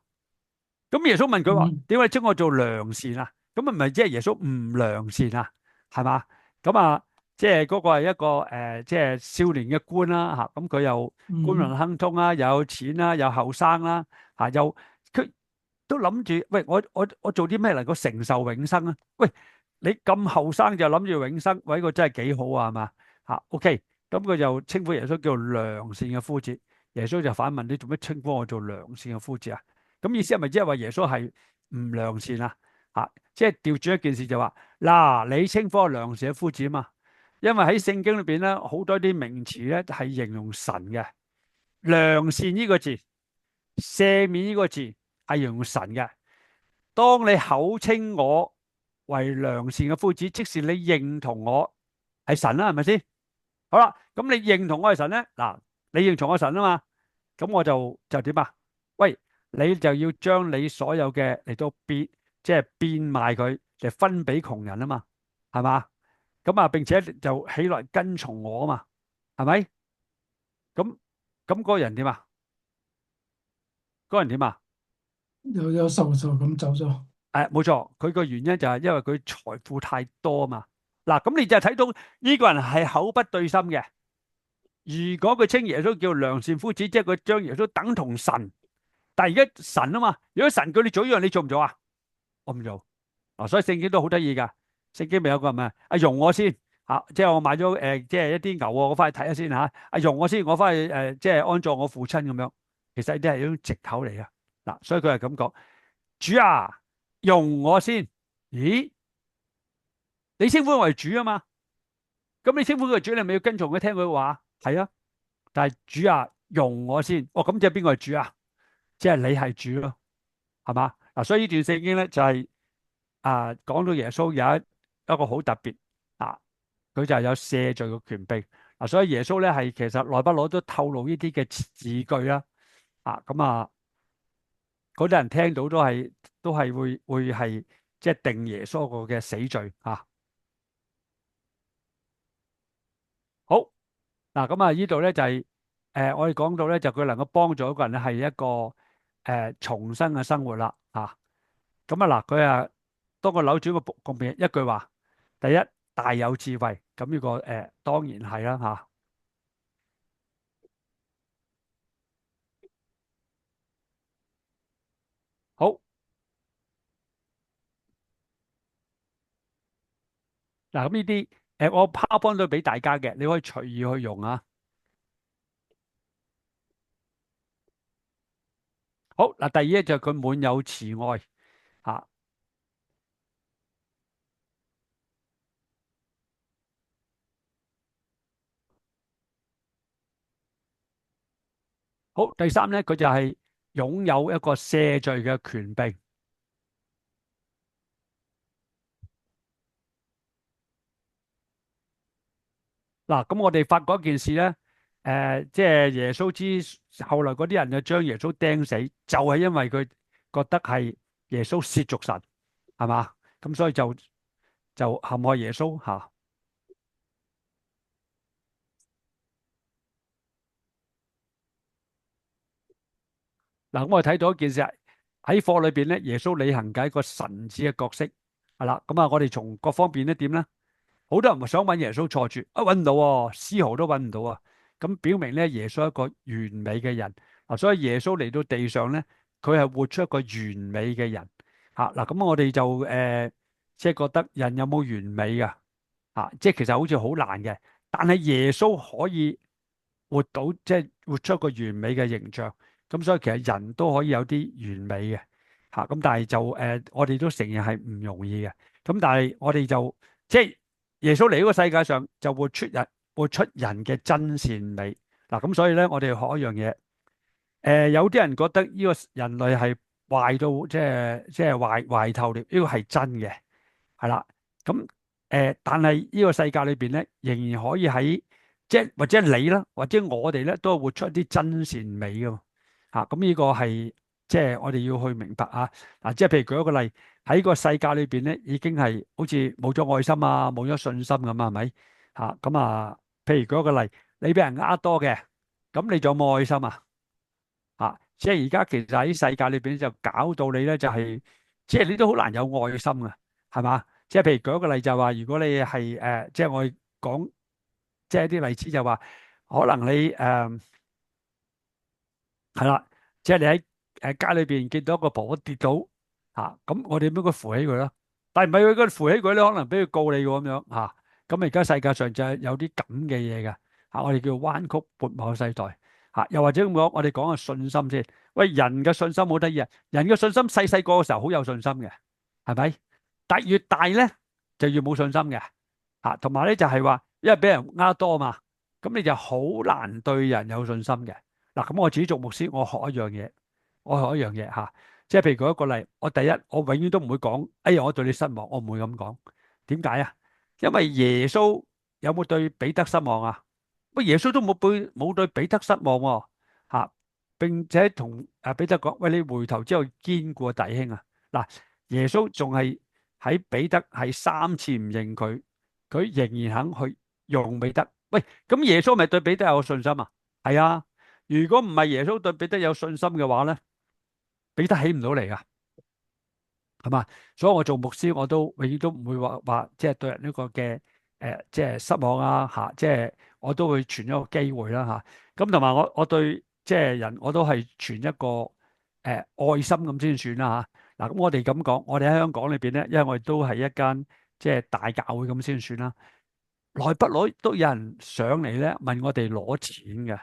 咁耶穌問佢話：點解你稱我做良善啊？咁啊唔係即係耶穌唔良善啊？係嘛？咁啊，即係嗰個係一個即係少年嘅官啦吓，咁佢又官運亨通啦，又有錢啦，又後生啦又佢都諗住，喂，我做啲咩能夠承受永生啊？喂，你咁後生就諗住永生，喂，個真係幾好啊？係嘛？OK，咁佢就稱呼耶穌叫良善嘅夫子。耶穌就反問：你做咩稱呼我做良善嘅夫子啊？咁意思係咪即係話耶穌係唔良善啊？即係調轉一件事就話，嗱，你稱呼我良善嘅夫子啊嘛，因為喺聖經裏邊咧，好多啲名詞咧係形容神嘅。良善呢個字，赦免呢個字係形容神嘅。當你口稱我為良善嘅夫子，即是你認同我係神啦，係咪先？好啦，咁你認同我係神咧，嗱，你認同我神啊嘛，咁我就點啊？喂，你就要將你所有嘅嚟到即係變賣佢嚟分俾窮人啊嘛，係嘛？咁啊，並且就起來跟從我啊嘛，係咪？咁嗰個人點啊？嗰個人點啊？有受咁走咗。冇錯，佢個原因就係因為佢財富太多啊嘛。嗱，咁你就睇到呢個人係口不對心嘅。如果佢稱耶穌叫良善夫子，即係佢將耶穌等同神。但係而家神啊嘛，如果神叫你做一樣，你做唔做啊？我唔做。所以聖經都好得意噶。聖經咪有個咩容我先即係我買咗即係一啲牛，我翻去睇下先吓。容我先，我翻去即係安葬我父親咁樣。其實呢啲係一種藉口嚟噶。嗱，所以佢係咁講：主啊，容我先。咦？你稱呼佢為主啊嘛？咁你稱呼佢為主，你咪要跟從佢聽佢話？係啊。但係主啊，容我先。咁即係邊個係主啊？即係你係主咯，係嘛？所以呢段聖經咧就係講到耶穌有一個好特別佢就係有赦罪嘅權柄所以耶穌咧係其實耐不耐都透露呢啲嘅字句啦嗰啲人聽到都係會係即係定耶穌個嘅死罪好咁呢度咧就係我哋講到咧就佢能夠幫助一個人咧係一個重生嘅生活啦佢當佢扭轉個局面一句話，第一，大有智慧，咁呢個當然係啦好咁呢啲我 PowerPoint 都俾大家嘅，你可以隨意去用好嗱，第二咧就係佢滿有慈愛嚇。好，第三咧，佢就係擁有一個赦罪嘅權柄。嗱，咁我哋發覺一件事咧，即係耶穌後來嗰啲人就將耶穌釘死，就係因為佢覺得係耶穌褻瀆神，係嘛？咁所以就陷害耶穌嚇。嗱，咁我哋睇到一件事喺課裏邊咧，耶穌履行緊一個神子嘅角色，係啦。咁啊，我哋從各方面咧點咧？好多人想揾耶穌錯處，揾唔到喎，絲毫都揾唔到啊！咁表明咧，耶穌係一個完美嘅人啊，所以耶穌嚟到地上咧，佢係活出一個完美嘅人嚇。嗱，咁我哋就即係覺得人有冇完美噶嚇？即係其實好似好難嘅，但係耶穌可以活到即係活出一個完美嘅形象。咁所以其實人都可以有啲完美嘅嚇。咁但係就我哋都承認係唔容易嘅。咁但係我哋就即係。耶穌嚟呢個世界上就活出人嘅真善美嗱，咁所以咧我哋學一樣嘢，有啲人覺得呢個人類係壞到即係壞透了，呢個係真嘅，係啦，咁但係呢個世界裏邊咧仍然可以喺即係或者你啦，或者我哋咧都係活出一啲真善美噶嘛，咁呢個係即係我哋要去明白啊，嗱，即係譬如舉一個例。喺個世界裏邊咧，已經係好似冇咗愛心啊，冇咗信心咁啊，係咪？咁啊，譬如舉一個例，你俾人呃多嘅，咁你仲有冇愛心啊？即係而家其實喺世界裏邊就搞到你咧，就係即係你都好難有愛心啊，係嘛？即係譬如舉一個例就係話，如果你係即係我講，即係啲例子就話，可能你係啦，即係你喺街裏邊見到一個婆婆跌倒。咁我哋應該扶起佢啦，但係唔係佢嗰扶起佢咧，可能俾佢告你喎咁樣嚇。咁而家世界上就係有啲咁嘅嘢嘅我哋叫彎曲悖謬世代又或者咁講，我哋講下信心先。喂，人嘅信心好得意啊！人嘅信心細細個嘅時候好有信心嘅，係咪？但越大咧就越冇信心嘅同埋咧就係話，因為俾人呃多嘛，咁你就好難對人有信心嘅嗱。咁我自己做牧師，我學一樣嘢，即係譬如舉一個例，我第一，我永遠都唔會講，哎呀，我對你失望，我唔會咁講。點解啊？因為耶穌有冇對彼得失望啊？乜耶穌都冇對彼得失望喎，並且同彼得講，喂，你回頭之後堅固弟兄啊。嗱，耶穌仲係喺彼得係3次唔認佢，佢仍然肯去用彼得。喂，咁耶穌咪對彼得有信心啊？係啊，如果唔係耶穌對彼得有信心嘅話咧，彼得起唔到嚟噶，係嘛？所以我做牧師，我都永遠都唔會話即係對人呢個嘅即係失望啊即係我都會傳一個機會啦咁同埋我對即係人我都係傳一個愛心咁先算啦嗱，咁我哋咁講，我哋喺香港裏邊咧，因為我哋都係一間即係大教會咁先算啦，耐不耐都有人上嚟咧問我哋攞錢嘅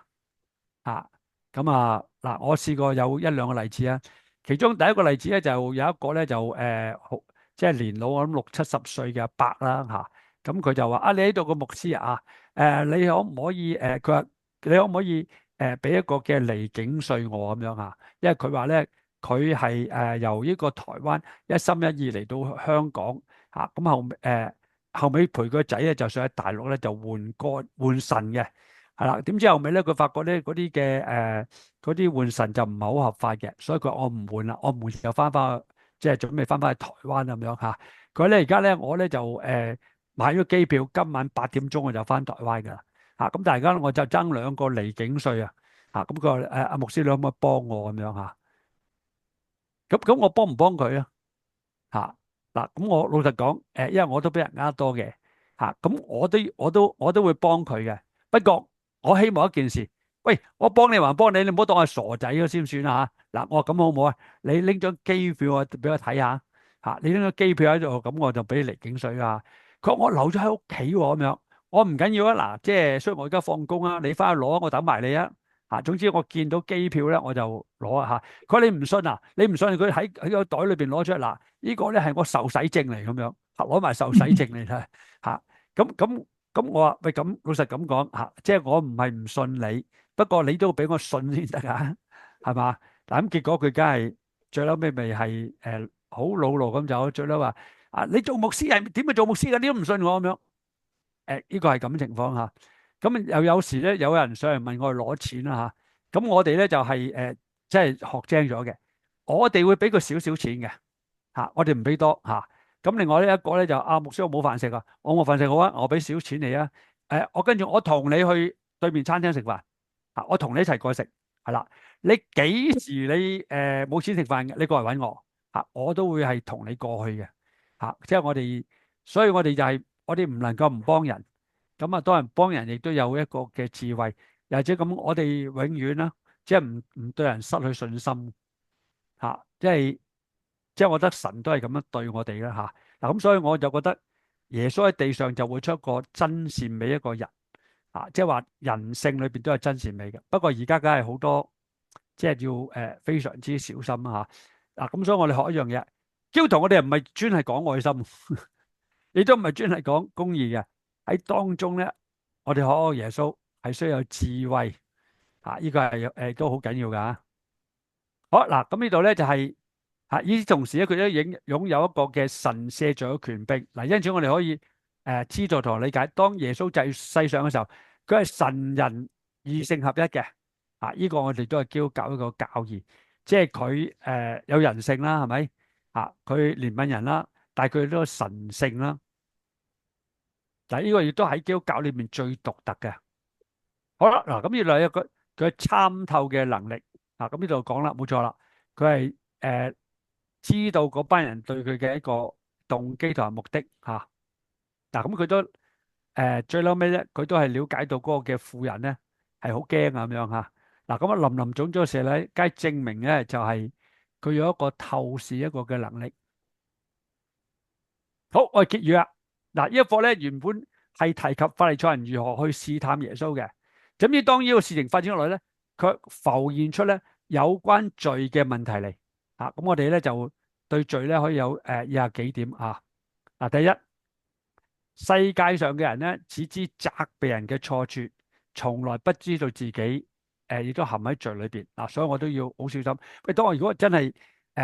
咁嗱，我試過有一兩個例子啊。其中第一個例子咧，就有一個咧就好即係年老，我諗60、70歲嘅阿伯啦咁佢就話你喺度個牧師你可唔可以佢話你可唔可以俾一個嘅離境稅我咁樣因為佢話咧佢係由呢個台灣一心一意嚟到香港咁後尾陪個仔咧就想喺大陸咧就換腎嘅。係啦，點知後尾咧，佢發覺咧嗰啲嘅嗰啲換腎就唔係好合法嘅，所以佢話我唔換啦，我唔換就翻去，即係準備翻去台灣咁樣佢話咧而家咧我咧就買咗機票，今晚8點鐘我就翻台灣噶啦咁但係而家我就爭2個離境稅咁佢話阿牧師你可唔可以幫我咁樣咁我幫唔幫佢啊嗱，咁我老實講因為我都俾人呃多嘅咁我都會幫佢嘅，不過。我希望一件事，喂，我幫你還幫你，你唔好當我傻仔咯，先算啦嗱，我話咁好唔好啊？你拎張機票我俾我睇下你拎張機票喺度，咁我就俾你離境稅佢話我留咗喺屋企喎，咁樣，我唔緊要啊。嗱，即係雖然我而家放工啊，你翻去攞，我等埋你嚇。總之我見到機票咧，我就攞嚇。佢話你唔信啊？你唔信佢喺個袋裏邊攞出嚟嗱，呢個咧係我受洗證嚟咁樣，攞埋受洗證嚟睇嚇。咁我話喂，咁老實咁講嚇，即係我唔係唔信你，不過你都要俾我信先得㗎，係嘛？嗱咁結果佢梗係最嬲尾咪係好惱怒咁走，最嬲話啊你做牧師係點去做牧師㗎？你都唔信我咁樣。呢個係咁情況嚇。咁又有時咧，有人上嚟問我哋攞錢啦嚇。咁我哋咧就係即係學精咗嘅，我哋會俾佢少少錢嘅嚇，我哋唔俾多嚇。咁另外呢一個咧就牧師我冇飯食啊，我冇飯食好啊，我俾少錢你啊。我跟住我同你去對面餐廳食飯嚇，我同你一齊過去食係啦。你幾時你冇錢食飯嘅，你過嚟揾我嚇，我都會係同你過去嘅嚇。即係我哋，所以我哋就係我哋唔能夠唔幫人。咁啊，當然幫人亦都有一個嘅智慧，又或者咁，我哋永遠啦，即係唔對人失去信心嚇，即係我覺得神都係咁樣對我哋啦嚇。嗱咁，所以我就覺得耶穌喺地上就會出一個真善美一個人嚇，即係話人性裏邊都有真善美嘅。不過而家梗係好多即係要非常之小心嚇。嗱咁，所以我哋學一樣嘢，基督徒我哋唔係專係講愛心，亦都唔係專係講公義嘅。喺當中咧，我哋學耶穌係需要有智慧嚇，呢個係都好緊要噶。好嗱，咁呢度咧就係嚇，與此同時咧，佢都擁有一個嘅神赦罪嘅權柄嗱。因此我哋可以知道同理解，當耶穌在世上嘅時候，佢係神人二性合一嘅嚇。呢個我哋都係基督教一個教義，即係佢有人性啦，係咪嚇？佢憐憫人啦，但係佢都有神性啦。嗱，呢個亦都喺基督教裏面最獨特嘅。好啦，嗱咁呢兩個佢參透嘅能力，咁呢度講啦，冇錯啦，佢係知道嗰班人對佢嘅一個動機同埋目的嚇。嗱咁佢都最嬲尾咧，佢都係了解到嗰個嘅婦人咧係好驚啊咁樣嚇。嗱咁啊林林總總嘅事咧，梗係證明咧就係佢有一個透視一個嘅能力。好，我哋結語啦。嗱，呢一課咧原本係提及法利賽人如何去試探耶穌嘅。咁呢當呢個事情發展落去咧，佢浮現出咧有關罪嘅問題嚟。咁我哋咧就對罪咧可以有以下幾點啊。嗱，第一，世界上嘅人咧只知責備人嘅錯處，從來不知道自己亦都陷喺罪裏邊。所以我都要好小心。喂，當我如果真係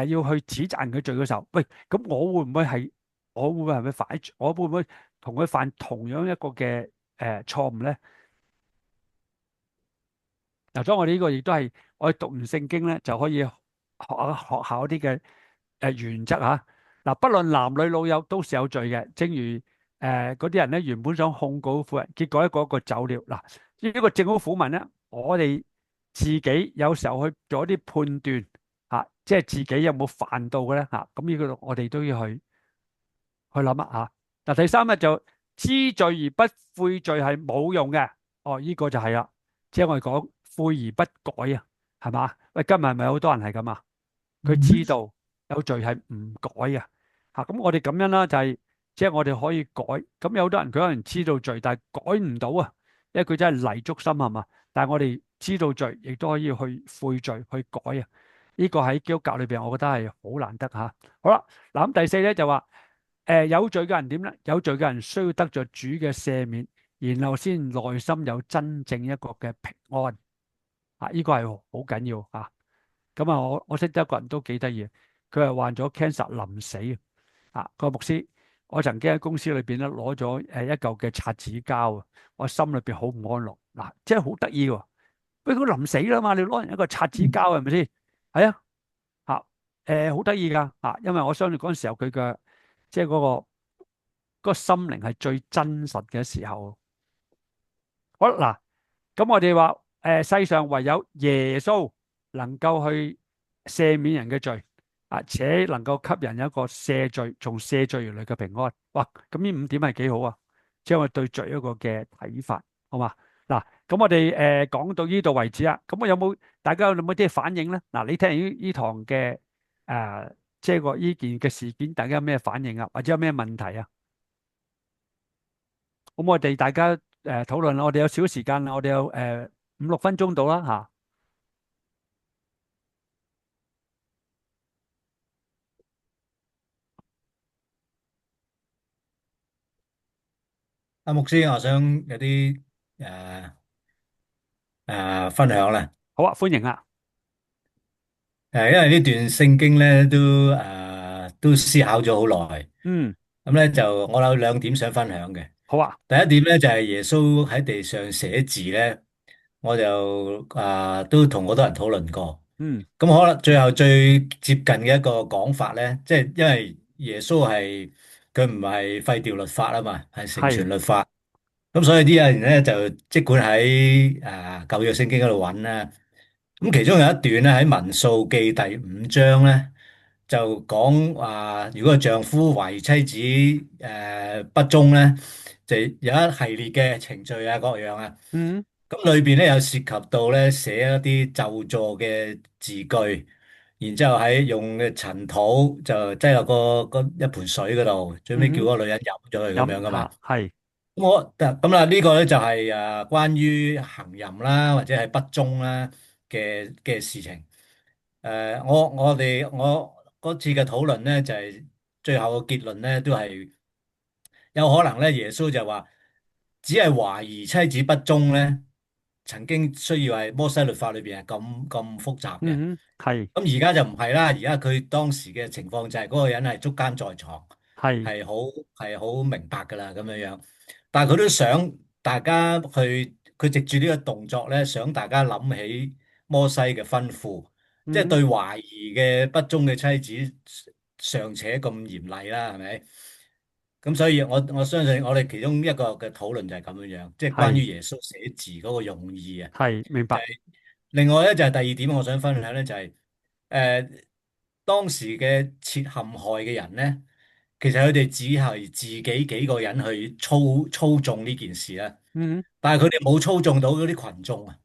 要去指責人嘅罪嘅時候，喂，咁我會唔會係咪犯？我會唔會同佢犯同樣一個嘅錯誤咧？嗱，所以我哋呢個亦都係我哋讀完聖經咧就可以學下一啲嘅原則嚇。嗱，不論男女老幼都是有罪嘅。正如嗰啲人咧原本想控告婦人，結果一個走了。嗱，呢個政府府民咧，我哋自己有時候去做一啲判斷嚇，即係自己有冇犯到嘅咧嚇。咁呢個我哋都要去諗啊嚇。嗱，第三咧就知罪而不悔罪係冇用嘅。呢個就係啦，即係我哋講悔而不改啊，係嘛？喂，今日係咪好多人係咁啊？佢知道有罪係唔改嘅嚇。咁我哋咁樣啦，就係即係我哋可以改。咁有好多人佢可能知道罪，但係改唔到啊，因為佢真係泥足深係嘛。但係我哋知道罪，亦都可以去悔罪去改啊。呢個喺基督教裏邊，我覺得係好難得嚇。好啦，嗱咁第四咧就話有罪嘅人點咧？有罪嘅人需要得着主嘅赦免，然後先內心有真正一個嘅平安。呢個係好緊要嚇。咁我識得一個人都幾得意，佢係患咗 cancer 臨死個牧師，我曾經喺公司裏邊咧攞咗一嚿嘅擦紙膠啊，我心裏邊好唔安樂。即係好得意喎。喂，佢臨死啦嘛，你攞人一個擦紙膠係咪先？係啊好得意㗎因為我相信嗰陣時候佢嘅即係嗰個心靈係最真實嘅時候。好嗱，咁我哋話世上唯有耶穌能夠去赦免人嘅罪且能夠給人一個赦罪從赦罪而來嘅平安。哇！咁呢五點係幾好啊，即係我對罪一個嘅睇法，好嘛？嗱，咁我哋講到呢度為止啦。咁我大家有冇啲反應咧？嗱，你聽完呢堂嘅即係呢件嘅事件，大家有咩反應啊？或者有咩問題啊？咁我哋大家討論啦。我哋有少時間啦，我哋有5-6分鐘到啦嚇。阿牧師，我想有啲誒分享啦。好啊，歡迎啊。因為呢段聖經咧都思考咗好耐，嗯，咁咧就我有兩點想分享嘅。好啊。第一點咧就係耶穌喺地上寫字咧，我就都同好多人討論過。嗯咁可能最後最接近嘅一個講法咧，即係因為耶穌係佢唔係廢掉律法啊嘛，係成係。全律法。咁所以啲人咧就即管喺舊約聖經嗰度揾啦。咁其中有一段咧喺民數記第5章咧，就講話如果個丈夫懷疑妻子不忠咧，就有一系列嘅程序啊各樣啊。嗯咁裏邊咧有涉及到咧寫一啲咒詛嘅字句，然之後喺用嘅塵土就擠落個一盆水嗰度，最尾叫嗯，嗰個女人飲咗佢咁樣噶嘛。飲下係。咁啦，呢個咧就係關於行淫啦，或者係不忠啦嘅事情。我嗰次嘅討論咧就係最後嘅結論咧都係有可能咧，耶穌就話只係懷疑妻子不忠咧，曾經需要係摩西律法裏邊係咁複雜嘅。嗯係咁而家就唔係啦，而家佢當時嘅情況就係嗰個人係捉奸在床，係。係好明白噶啦咁樣樣。但係佢都想大家去，佢藉住呢個動作咧，想大家諗起摩西嘅吩咐，即係嗯對懷疑嘅不忠嘅妻子尚且咁嚴厲啦，係咪？咁所以我相信我哋其中一個嘅討論就係咁樣樣，即係關於係耶穌寫字嗰個用意啊。係，明白。另外咧就係第二點，我想分享咧就係誒當時嘅設陷害嘅人咧，其實佢哋只係自己幾個人去操縱呢件事啦，嗯但係佢哋冇操縱到嗰啲群眾啊。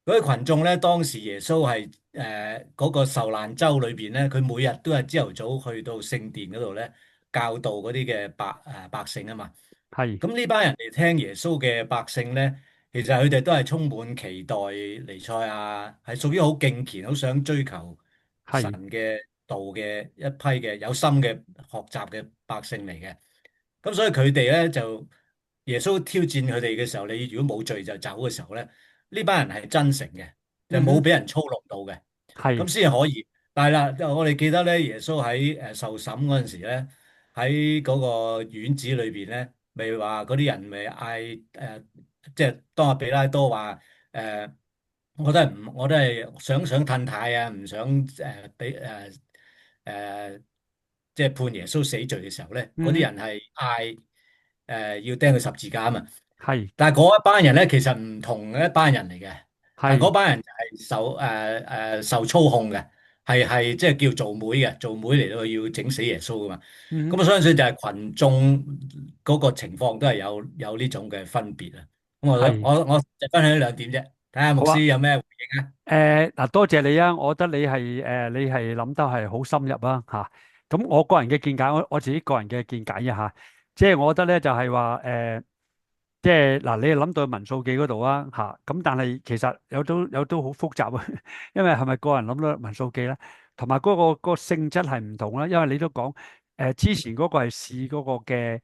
嗰啲群眾咧，當時耶穌係嗰個受難週裏邊咧，佢每日都係朝頭早去到聖殿嗰度咧教導嗰啲嘅百姓啊嘛。係咁呢班人嚟聽耶穌嘅百姓咧，其實佢哋都係充滿期待彌賽亞，係屬於好敬虔、好想追求神係。嘅道嘅一批嘅有心嘅學習嘅百姓嚟嘅。咁所以佢哋咧就耶穌挑戰佢哋嘅時候，你如果冇罪就走嘅時候咧，呢班人係真誠嘅，就冇嗯俾人操弄到嘅，咁係。先可以。但係啦，我哋記得咧，耶穌喺受審嗰陣時咧，喺嗰個院子裏邊咧，咪話嗰啲人咪嗌即係當阿比拉多話我都係想褪軚啊，唔想俾即係判耶穌死罪嘅時候咧，嗰啲嗯人係嗌要釘佢十字架啊嘛。係但係嗰一班人咧，其實唔同嘅一班人嚟嘅。但係係。嗰班人就係受操控嘅，係即係叫做妹嘅，做妹嚟到要整死耶穌噶嘛。咁嗯我相信就係群眾嗰個情況都係有呢種嘅分別啊。咁係。我就分享呢兩點啫，睇下牧好啊。師有咩回應啊？嗱，多謝你啊！我覺得你係諗得係好深入啊嚇。咁我個人嘅見解，我自己個人嘅見解啊嚇，即係我覺得咧就係話即係嗱，你諗到民數記嗰度啊嚇，咁但係其實有都好複雜啊，因為係咪個人諗到民數記咧，同埋嗰個性質係唔同啦，因為你都講之前嗰個係試嗰個嘅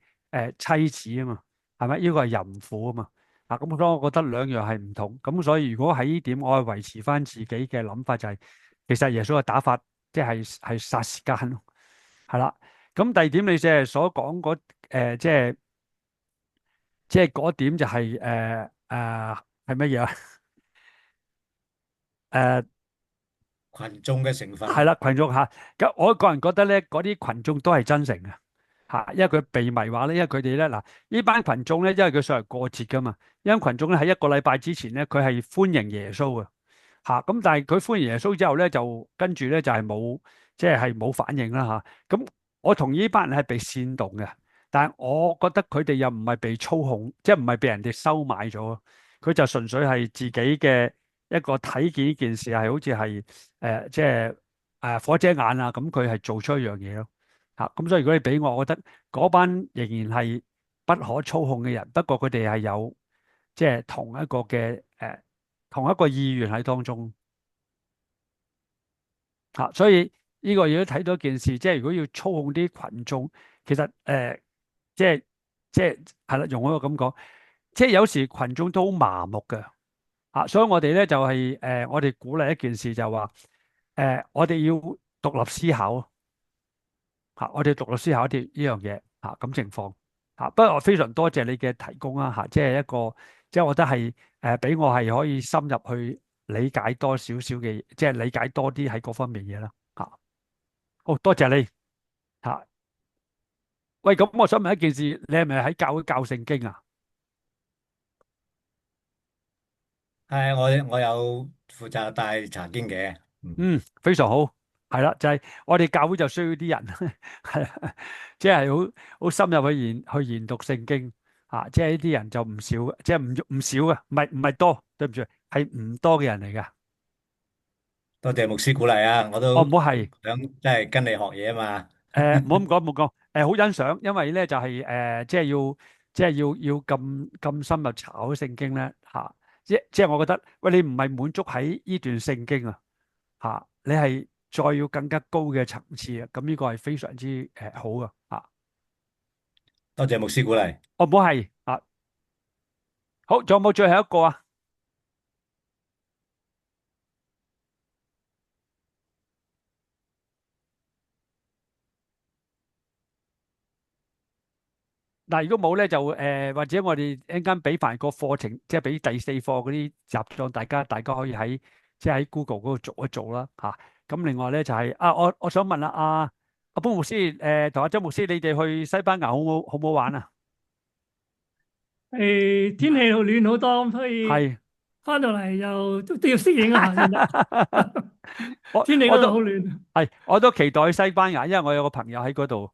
妻子啊嘛，係咪？呢個係淫婦啊嘛。咁所以我覺得兩樣係唔同，咁所以如果喺呢點，我係維持翻自己嘅諗法，就係其實耶穌嘅打法即係殺時間咯，係啦。咁第二點你即係所講嗰即係嗰點就係係乜嘢啊？誒群眾嘅成分啊，係啦，群眾嚇。咁我個人覺得咧，嗰啲群眾都係真誠嘅嚇，因為佢被迷惑咧，因為佢哋咧嗱呢班群眾咧，因為佢上嚟過節噶嘛，因為群眾咧喺一個禮拜之前咧，佢係歡迎耶穌嘅。咁但係佢歡迎耶穌之後咧，就跟住咧就係冇，即係冇反應啦咁我同意呢班人係被煽動嘅，但係我覺得佢哋又唔係被操控，即係唔係被人哋收買咗，佢就純粹係自己嘅一個睇見呢件事係好似係即係火遮眼啊，咁佢係做出一樣嘢咯咁所以如果你俾我，我覺得嗰班仍然係不可操控嘅人，不過佢哋係有即係同一個嘅同一個意願喺當中所以呢個如果睇到一件事，即係如果要操控啲群眾，其實即係即係啦，容許我咁講，即係有時群眾都好麻木嘅所以我哋咧就係、我哋鼓勵一件事就話我哋要獨立思考我哋獨立思考呢樣嘢咁情況不過我非常多謝你嘅提供即係一個即係我覺得係俾我係可以深入去理解多少少嘅，即係理解多啲喺嗰方面嘢啦好多謝你喂，咁我想問一件事，你係咪喺教會教聖經啊？係我有負責帶查經嘅，非常好，係啦，就係我哋教會就需要啲人，係啦，即係好深入去研讀聖經即係呢啲人就唔少，即係唔少嘅，唔係多，對唔住，係唔多嘅人嚟㗎。多謝牧師鼓勵啊！我都唔好係想即係跟你學嘢啊嘛。唔好咁講，唔好講，好欣賞，因為咧就係即係要咁深入查好聖經咧即係我覺得，喂，你唔係滿足喺呢段聖經你係再要更加高嘅層次咁呢個係非常之好嘅多謝牧師鼓勵。唔好係好，仲有冇最後一個啊？嗱，如果冇咧，就或者我哋一陣間俾翻個課程，即係俾第4課嗰啲習作，大家可以喺 Google 嗰度做一做啦咁另外咧就係我想問下阿潘牧師同阿周牧師，你哋去西班牙好唔好玩啊？天氣好暖好多，所以係翻到嚟又都要適應一下先得。天氣我都嗰度好暖。我都期待去西班牙，因為我有個朋友喺嗰度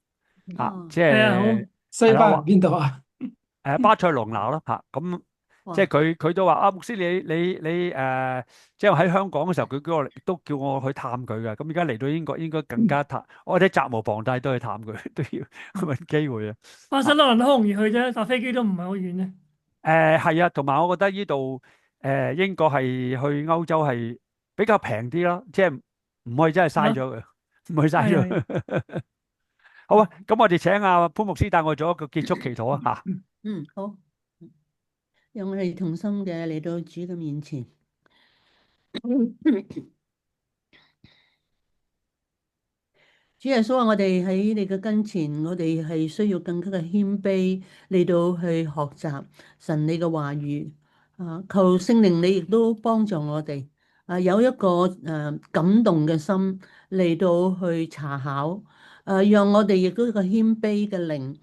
即係啊，好。係西班牙邊度啊？巴塞隆拿咯咁即係佢都話牧師你即係喺香港嘅時候，佢都叫我去探佢嘅。咁而家嚟到英國應該更加探，我哋責無旁貸都去探佢，都要揾機會啊。巴塞羅那都好容易去啫，搭飛機都唔係好遠咧。係啊，同埋我覺得呢度英國係去歐洲係比較平啲咯，即係唔可以真係嘥咗佢，唔可以嘥咗佢。好啊，咁我哋請阿潘牧師帶我做一個結束祈禱啊好，讓我哋同心嘅嚟到主嘅面前。主耶穌啊，我哋喺你嘅跟前，我哋係需要更加嘅謙卑嚟到去學習神你嘅話語求聖靈你亦都幫助我哋有一個感動嘅心嚟到去查考讓我哋亦都有一個謙卑嘅靈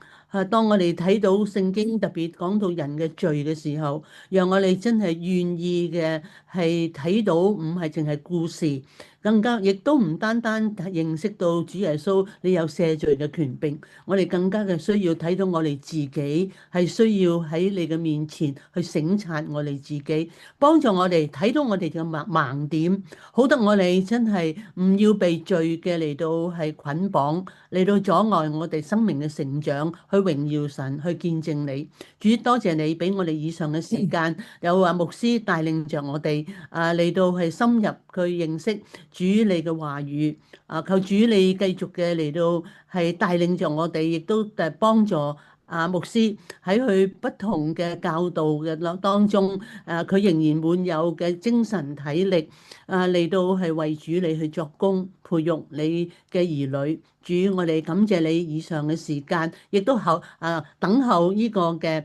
當我哋睇到聖經特別講到人嘅罪嘅時候，讓我哋真係願意嘅係睇到唔係淨係故事。更加亦都唔單單認識到主耶穌你有赦罪嘅權柄，我哋更加嘅需要睇到我哋自己係需要喺你嘅面前去省察我哋自己，幫助我哋睇到我哋嘅盲點，好得我哋真係唔要被罪嘅嚟到係捆綁，嚟到阻礙我哋生命嘅成長，去榮耀神，去見證你。主多謝你俾我哋以上嘅時間，有牧師帶領着我哋嚟到係深入去認識主你嘅話語求主你繼續嘅嚟到係帶領着我哋，亦都幫助牧師喺佢不同嘅教導嘅當中佢仍然滿有嘅精神體力嚟到係為主你去作工，培育你嘅兒女。主，我哋感謝你以上嘅時間，亦都等候呢個嘅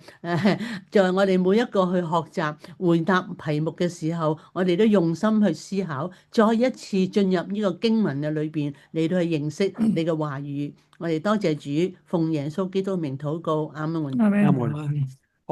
就係我哋每一個去學習回答題目嘅時候，我哋都用心去思考，再一次進入呢個經文嘅裏邊嚟到去認識你嘅話語。我哋多謝主，奉耶穌基督名禱告，阿門。阿門。